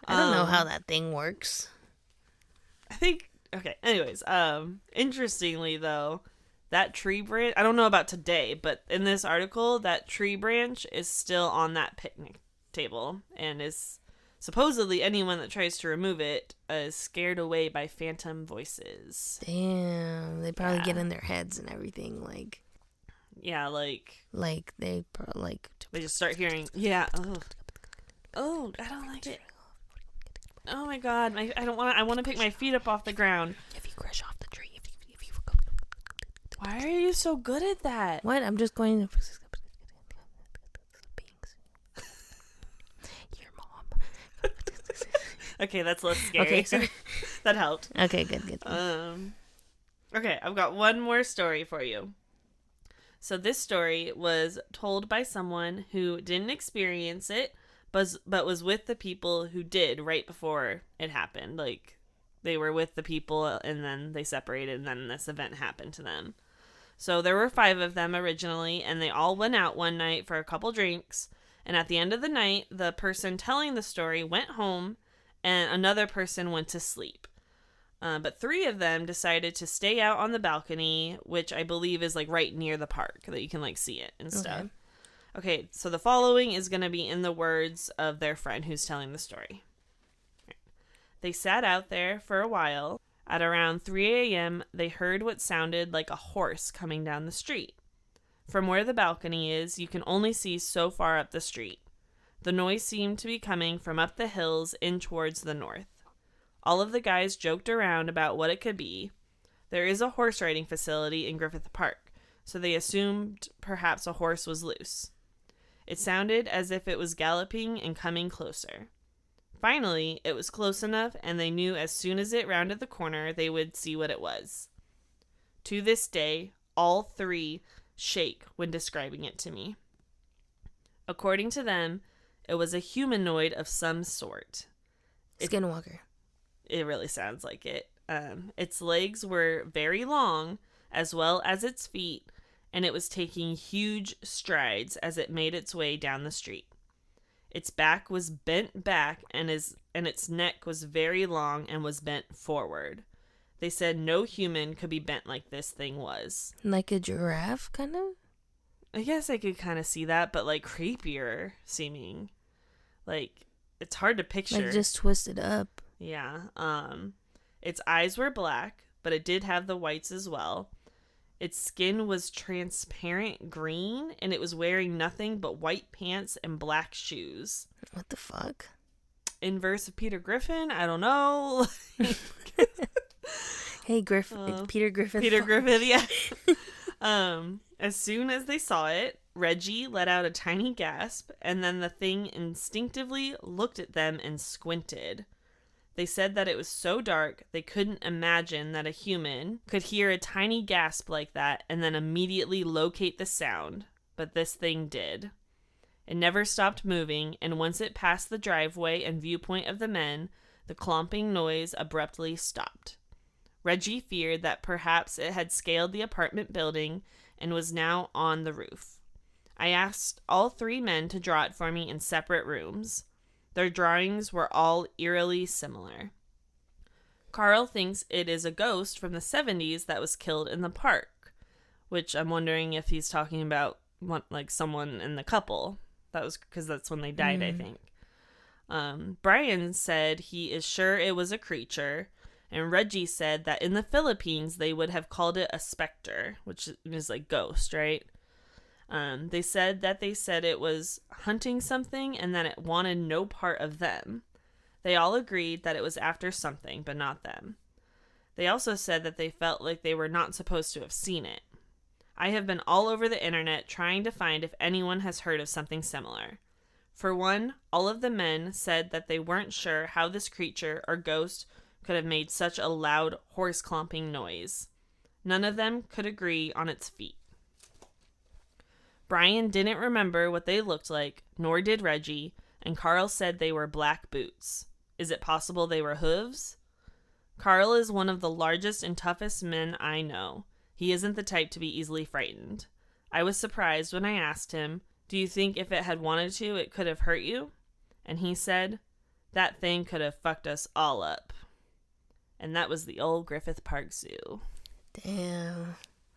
I don't know how that thing works. I think... Okay, anyways, interestingly, though, that tree branch, I don't know about today, but in this article, that tree branch is still on that picnic table, and is supposedly anyone that tries to remove it is scared away by phantom voices. Damn, they probably get in their heads and everything, like... Yeah, like they just start hearing, oh, I don't like it. Oh my god, I want to pick my feet up off the ground. If you crush off the tree, if you why are you so good at that? What? I'm just going to... Your mom. Okay, that's less scary. Okay, sorry. That helped. Okay, good. Okay, I've got one more story for you. So this story was told by someone who didn't experience it, but was with the people who did right before it happened. Like, they were with the people, and then they separated, and then this event happened to them. So there were 5 of them originally, and they all went out one night for a couple drinks, and at the end of the night, the person telling the story went home, and another person went to sleep. But 3 of them decided to stay out on the balcony, which I believe is, like, right near the park, that you can, like, see it and stuff. Okay, so the following is going to be in the words of their friend who's telling the story. They sat out there for a while. At around 3 a.m., they heard what sounded like a horse coming down the street. From where the balcony is, you can only see so far up the street. The noise seemed to be coming from up the hills in towards the north. All of the guys joked around about what it could be. There is a horse riding facility in Griffith Park, so they assumed perhaps a horse was loose. It sounded as if it was galloping and coming closer. Finally, it was close enough, and they knew as soon as it rounded the corner, they would see what it was. To this day, all 3 shake when describing it to me. According to them, it was a humanoid of some sort. Skinwalker. It really sounds like it. Its legs were very long, as well as its feet, and it was taking huge strides as it made its way down the street. Its back was bent back, and its neck was very long and was bent forward. They said no human could be bent like this thing was. Like a giraffe, kind of? I guess I could kind of see that, but, like, creepier seeming. Like, it's hard to picture. Like, just twisted up. Yeah. Its eyes were black. but it did have the whites as well. Its skin was transparent green, and it was wearing nothing but white pants and black shoes. What the fuck? Inverse of Peter Griffin? I don't know. Hey, It's Peter Griffin. Peter Griffin, yeah. As soon as they saw it, Reggie let out a tiny gasp, and then the thing instinctively looked at them and squinted. They said that it was so dark they couldn't imagine that a human could hear a tiny gasp like that and then immediately locate the sound, but this thing did. It never stopped moving, and once it passed the driveway and viewpoint of the men, the clomping noise abruptly stopped. Reggie feared that perhaps it had scaled the apartment building and was now on the roof. I asked all 3 men to draw it for me in separate rooms. Their drawings were all eerily similar. Carl thinks it is a ghost from the 70s that was killed in the park, which I'm wondering if he's talking about someone in the couple. That was because that's when they died, I think. Brian said he is sure it was a creature, and Reggie said that in the Philippines they would have called it a specter, which is like ghost, right? They said it was hunting something and that it wanted no part of them. They all agreed that it was after something, but not them. They also said that they felt like they were not supposed to have seen it. I have been all over the internet trying to find if anyone has heard of something similar. For one, all of the men said that they weren't sure how this creature or ghost could have made such a loud horse clomping noise. None of them could agree on its feet. Brian didn't remember what they looked like, nor did Reggie, and Carl said they were black boots. Is it possible they were hooves? Carl is one of the largest and toughest men I know. He isn't the type to be easily frightened. I was surprised when I asked him, "Do you think if it had wanted to, it could have hurt you?" And he said, "That thing could have fucked us all up." And that was the Old Griffith Park Zoo. Damn.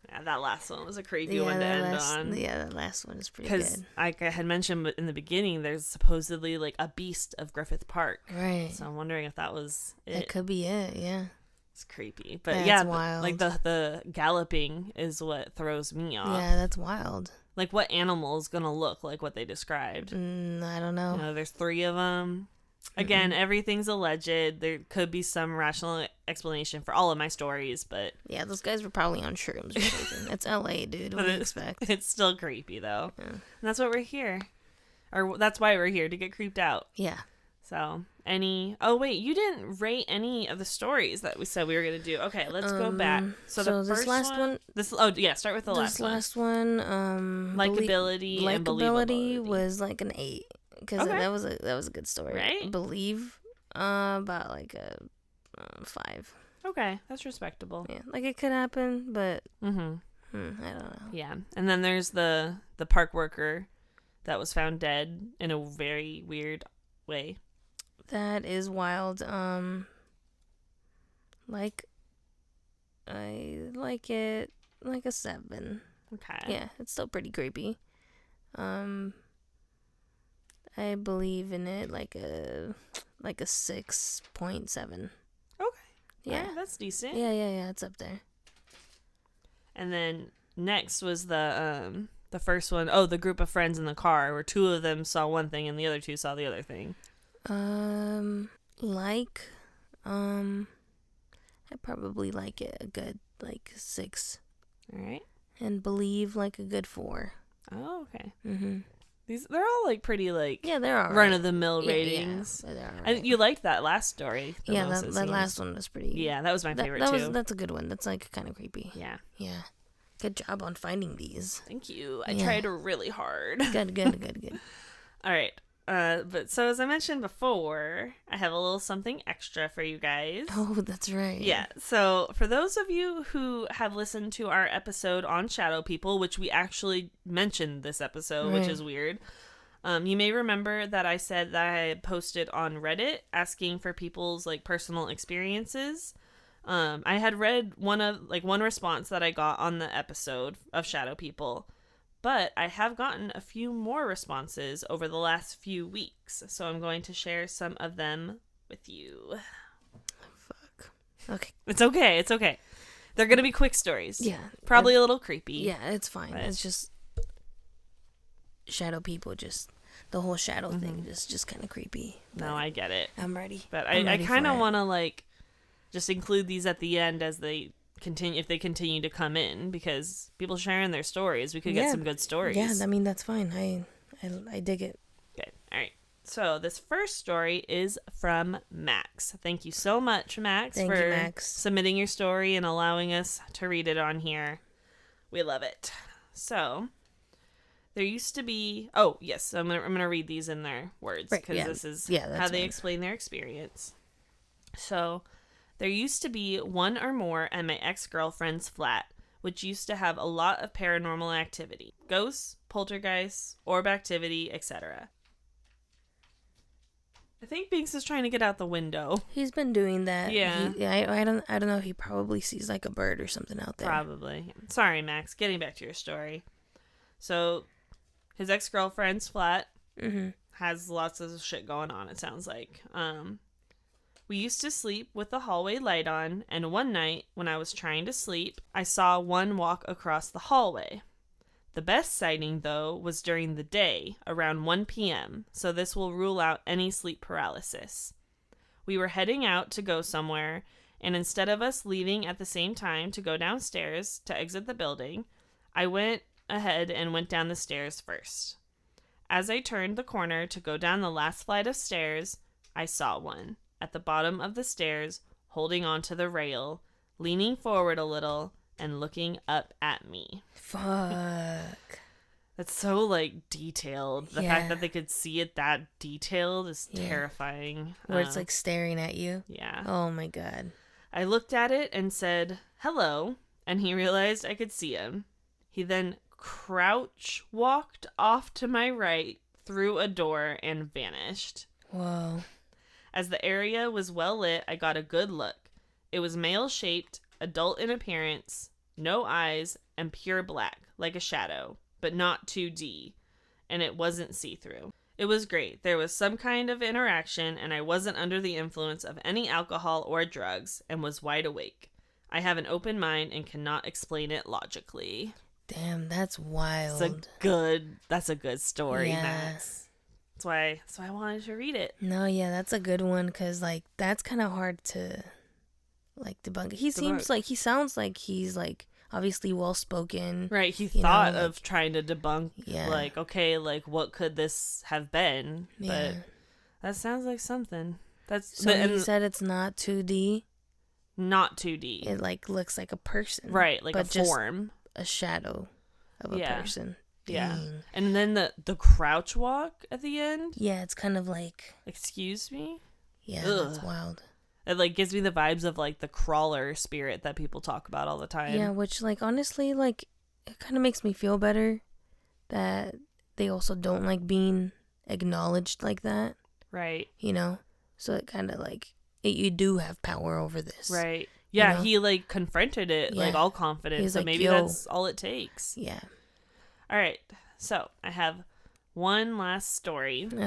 Yeah, that last one was a creepy one to end on. Yeah, that last one is pretty good. Because, like I had mentioned in the beginning, there's supposedly like a beast of Griffith Park. Right. So I'm wondering if that was it. That could be it, yeah. It's creepy. But That's wild. like the galloping is what throws me off. Yeah, that's wild. Like, what animal is going to look like what they described? I don't know. You know, there's 3 of them. Again, everything's alleged. There could be some rational explanation for all of my stories, but... Yeah, those guys were probably on shrooms or something. It's LA, dude. What do you expect? It's still creepy, though. Yeah. And that's what we're here. Or that's why we're here, to get creeped out. Yeah. So, Oh, wait, you didn't rate any of the stories that we said we were going to do. Okay, let's go back. So the this first last one... start with the last one. This last one, likability and believability was like an 8. Because that was a good story. Right? Believe, about like a 5. Okay, that's respectable. Yeah, like it could happen, but I don't know. Yeah, and then there's the park worker that was found dead in a very weird way. That is wild. Like I like it like a 7. Okay. Yeah, it's still pretty creepy. I believe in it like a 6.7. Okay. Yeah, that's decent. Yeah, it's up there. And then next was the first one. Oh, the group of friends in the car, where 2 of them saw one thing and the other 2 saw the other thing. I probably like it a good 6. All right. And believe like a good 4. Oh, okay. Mhm. They're all pretty they're all run of the mill ratings. Yeah, they're all right. You liked that last story. Yeah, that last one was pretty. Yeah, that was my favorite too. That's a good one. That's kind of creepy. Yeah. Yeah. Good job on finding these. Thank you. I tried really hard. Good. All right. But so as I mentioned before, I have a little something extra for you guys. Oh, that's right. Yeah. So for those of you who have listened to our episode on shadow people, which we actually mentioned this episode, which is weird. You may remember that I said that I posted on Reddit asking for people's personal experiences. I had read one response that I got on the episode of shadow people. But I have gotten a few more responses over the last few weeks, so I'm going to share some of them with you. Fuck. Okay. It's okay. They're going to be quick stories. Yeah. Probably a little creepy. Yeah, it's fine. But It's just shadow people, just the whole shadow thing is just kind of creepy. No, I get it. I'm ready. But I'm I ready kind for of it. want to, like, just include these at the end as they continue, if they continue to come in, because people sharing their stories, we could get some good stories. Yeah, I mean, that's fine. I dig it. Good. All right. So this first story is from Max. Thank you so much, Max, Thank for you, Max. submitting your story and allowing us to read it on here. We love it. So there used to be... Oh, yes. I'm gonna read these in their words, because this is how they explain their experience. So there used to be one or more at my ex-girlfriend's flat, which used to have a lot of paranormal activity. Ghosts, poltergeists, orb activity, etc. I think Binks is trying to get out the window. He's been doing that. Yeah. I don't know. He probably sees like a bird or something out there. Probably. Sorry, Max. Getting back to your story. So, his ex-girlfriend's flat has lots of shit going on, it sounds like. We used to sleep with the hallway light on, and one night, when I was trying to sleep, I saw one walk across the hallway. The best sighting, though, was during the day, around 1 p.m., so this will rule out any sleep paralysis. We were heading out to go somewhere, and instead of us leaving at the same time to go downstairs to exit the building, I went ahead and went down the stairs first. As I turned the corner to go down the last flight of stairs, I saw one, at the bottom of the stairs, holding onto the rail, leaning forward a little, and looking up at me. Fuck. That's so, like, detailed. The fact that they could see it that detailed is terrifying. Where it's, like, staring at you. Yeah. Oh, my God. I looked at it and said, hello, and he realized I could see him. He then crouch walked off to my right through a door and vanished. Whoa. As the area was well lit, I got a good look. It was male-shaped, adult in appearance, no eyes, and pure black, like a shadow, but not 2D, and it wasn't see-through. It was great. There was some kind of interaction, and I wasn't under the influence of any alcohol or drugs, and was wide awake. I have an open mind and cannot explain it logically. Damn, that's wild. That's a good story, Yeah. Max. That's why I wanted to read it. No, yeah, that's a good one, because, like, that's kind of hard to, like, debunk. He sounds like he's, like, obviously well-spoken. Right, he thought of trying to debunk, like, okay, like, what could this have been? But that sounds like something. You said it's not 2D? Not 2D. It, like, looks like a person. Right, like a form. A shadow of a person. Dang. Yeah. And then the crouch walk at the end? Yeah, it's kind of like... Excuse me? Yeah, that's wild. It, like, gives me the vibes of, like, the crawler spirit that people talk about all the time. Yeah, which, like, honestly, like, it kind of makes me feel better that they also don't like being acknowledged like that. Right. You know? So it kind of, like, you do have power over this. Right. Yeah, you know? he, like, confronted it, like, all confident. He's so like, maybe that's all it takes. Yeah. All right. So I have one last story from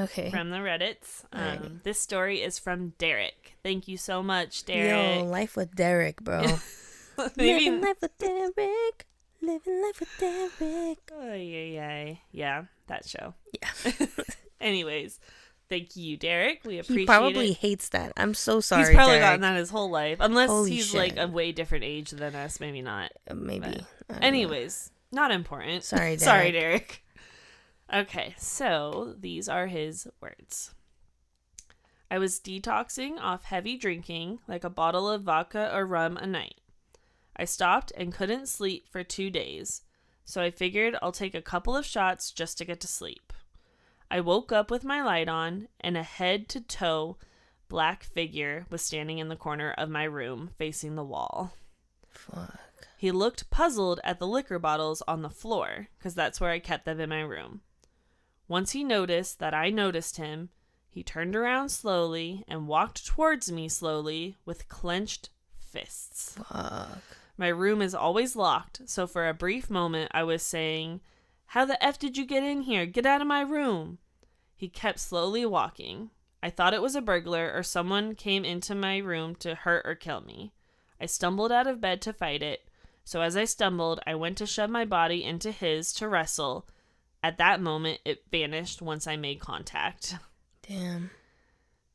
the Reddits. Right. This story is from Derek. Thank you so much, Derek. Yo, life with Derek, bro. Living life with Derek. Living life with Derek. Oh, yeah, that show. Yeah. Anyways, thank you, Derek. We appreciate it. He probably hates that. I'm so sorry, He's probably Derek. gotten that his whole life. Unless Holy he's, shit. like, a way different age than us. Maybe not. Maybe. Anyways, not important. Sorry, Derek. Sorry, Derek. Okay, so these are his words. I was detoxing off heavy drinking, like a bottle of vodka or rum a night. I stopped and couldn't sleep for 2 days, so I figured I'll take a couple of shots just to get to sleep. I woke up with my light on, and a head-to-toe black figure was standing in the corner of my room, facing the wall. Fuck. He looked puzzled at the liquor bottles on the floor, because that's where I kept them in my room. Once he noticed that I noticed him, he turned around slowly and walked towards me slowly with clenched fists. Fuck. My room is always locked, so for a brief moment I was saying, "How the F did you get in here? Get out of my room." He kept slowly walking. I thought it was a burglar or someone came into my room to hurt or kill me. I stumbled out of bed to fight it. So as I stumbled, I went to shove my body into his to wrestle. At that moment, it vanished once I made contact. Damn.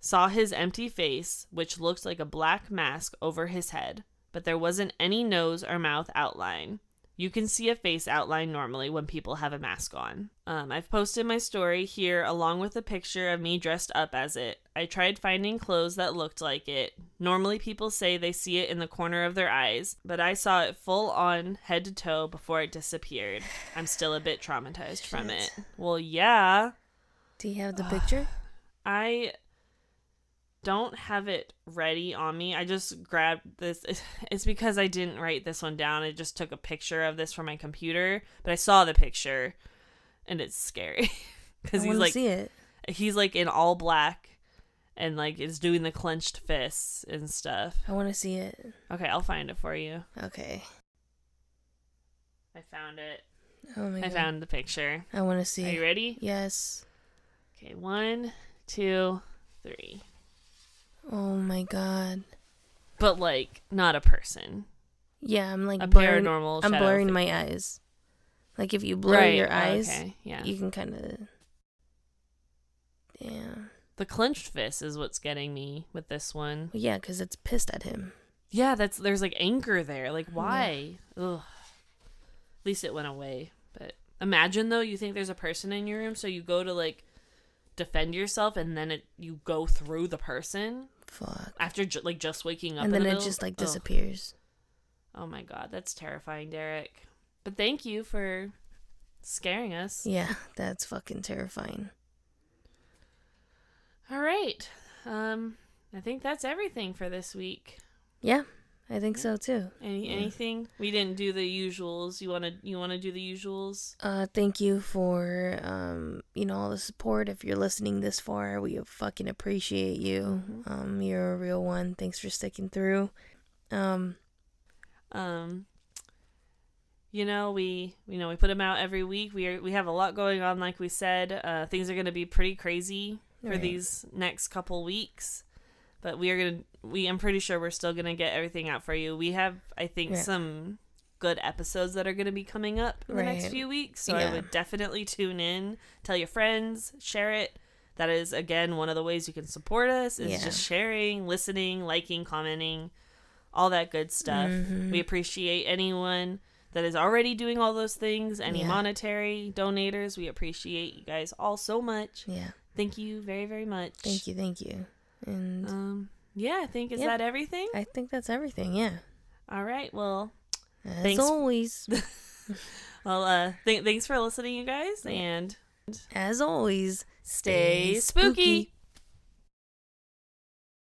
Saw his empty face, which looked like a black mask over his head, but there wasn't any nose or mouth outline. You can see a face outline normally when people have a mask on. I've posted my story here along with a picture of me dressed up as it. I tried finding clothes that looked like it. Normally people say they see it in the corner of their eyes, but I saw it full on head to toe before it disappeared. I'm still a bit traumatized from it. Well, yeah. Do you have the picture? I don't have it ready on me. I just grabbed this. It's because I didn't write this one down. I just took a picture of this from my computer, but I saw the picture and it's scary because he's like, see it. He's like in all black and like is doing the clenched fists and stuff. I want to see it. Okay, I'll find it for you. Okay. I found it. Oh my God. I found the picture. I want to see. Are you ready? Yes. Okay, 1, 2, 3. Oh my God. But like not a person. Yeah, I'm like a blurring, paranormal. I'm shadow blurring figure. my eyes. Like if you blur your eyes, okay. Yeah. you can kind of. Damn. The clenched fist is what's getting me with this one. Well, yeah, because it's pissed at him. Yeah, there's like anger there. Like why? Yeah. Ugh. At least it went away. But imagine though, you think there's a person in your room, so you go to like defend yourself, and then you go through the person. Fuck. After just waking up, and then it just like disappears. Oh my God, that's terrifying, Derek. But thank you for scaring us. Yeah, that's fucking terrifying. All right. I think that's everything for this week. Yeah, I think so too. Anything? We didn't do the usuals. You wanna do the usuals? Thank you for all the support. If you're listening this far, we fucking appreciate you. Mm-hmm. You're a real one. Thanks for sticking through. We put them out every week. We have a lot going on, like we said. Things are gonna be pretty crazy for these next couple weeks, but I'm pretty sure we're still gonna get everything out for you. We have, I think, some good episodes that are gonna be coming up in the next few weeks, so I would definitely tune in, tell your friends, share it. That is, again, one of the ways you can support us is just sharing, listening, liking, commenting, all that good stuff. We appreciate anyone that is already doing all those things, any monetary donators. We appreciate you guys all so much. Yeah. Thank you very, very much. Thank you. And I think, is that everything? I think that's everything, yeah. All right, well, as always. Well, thanks for listening, you guys, and as always, stay spooky.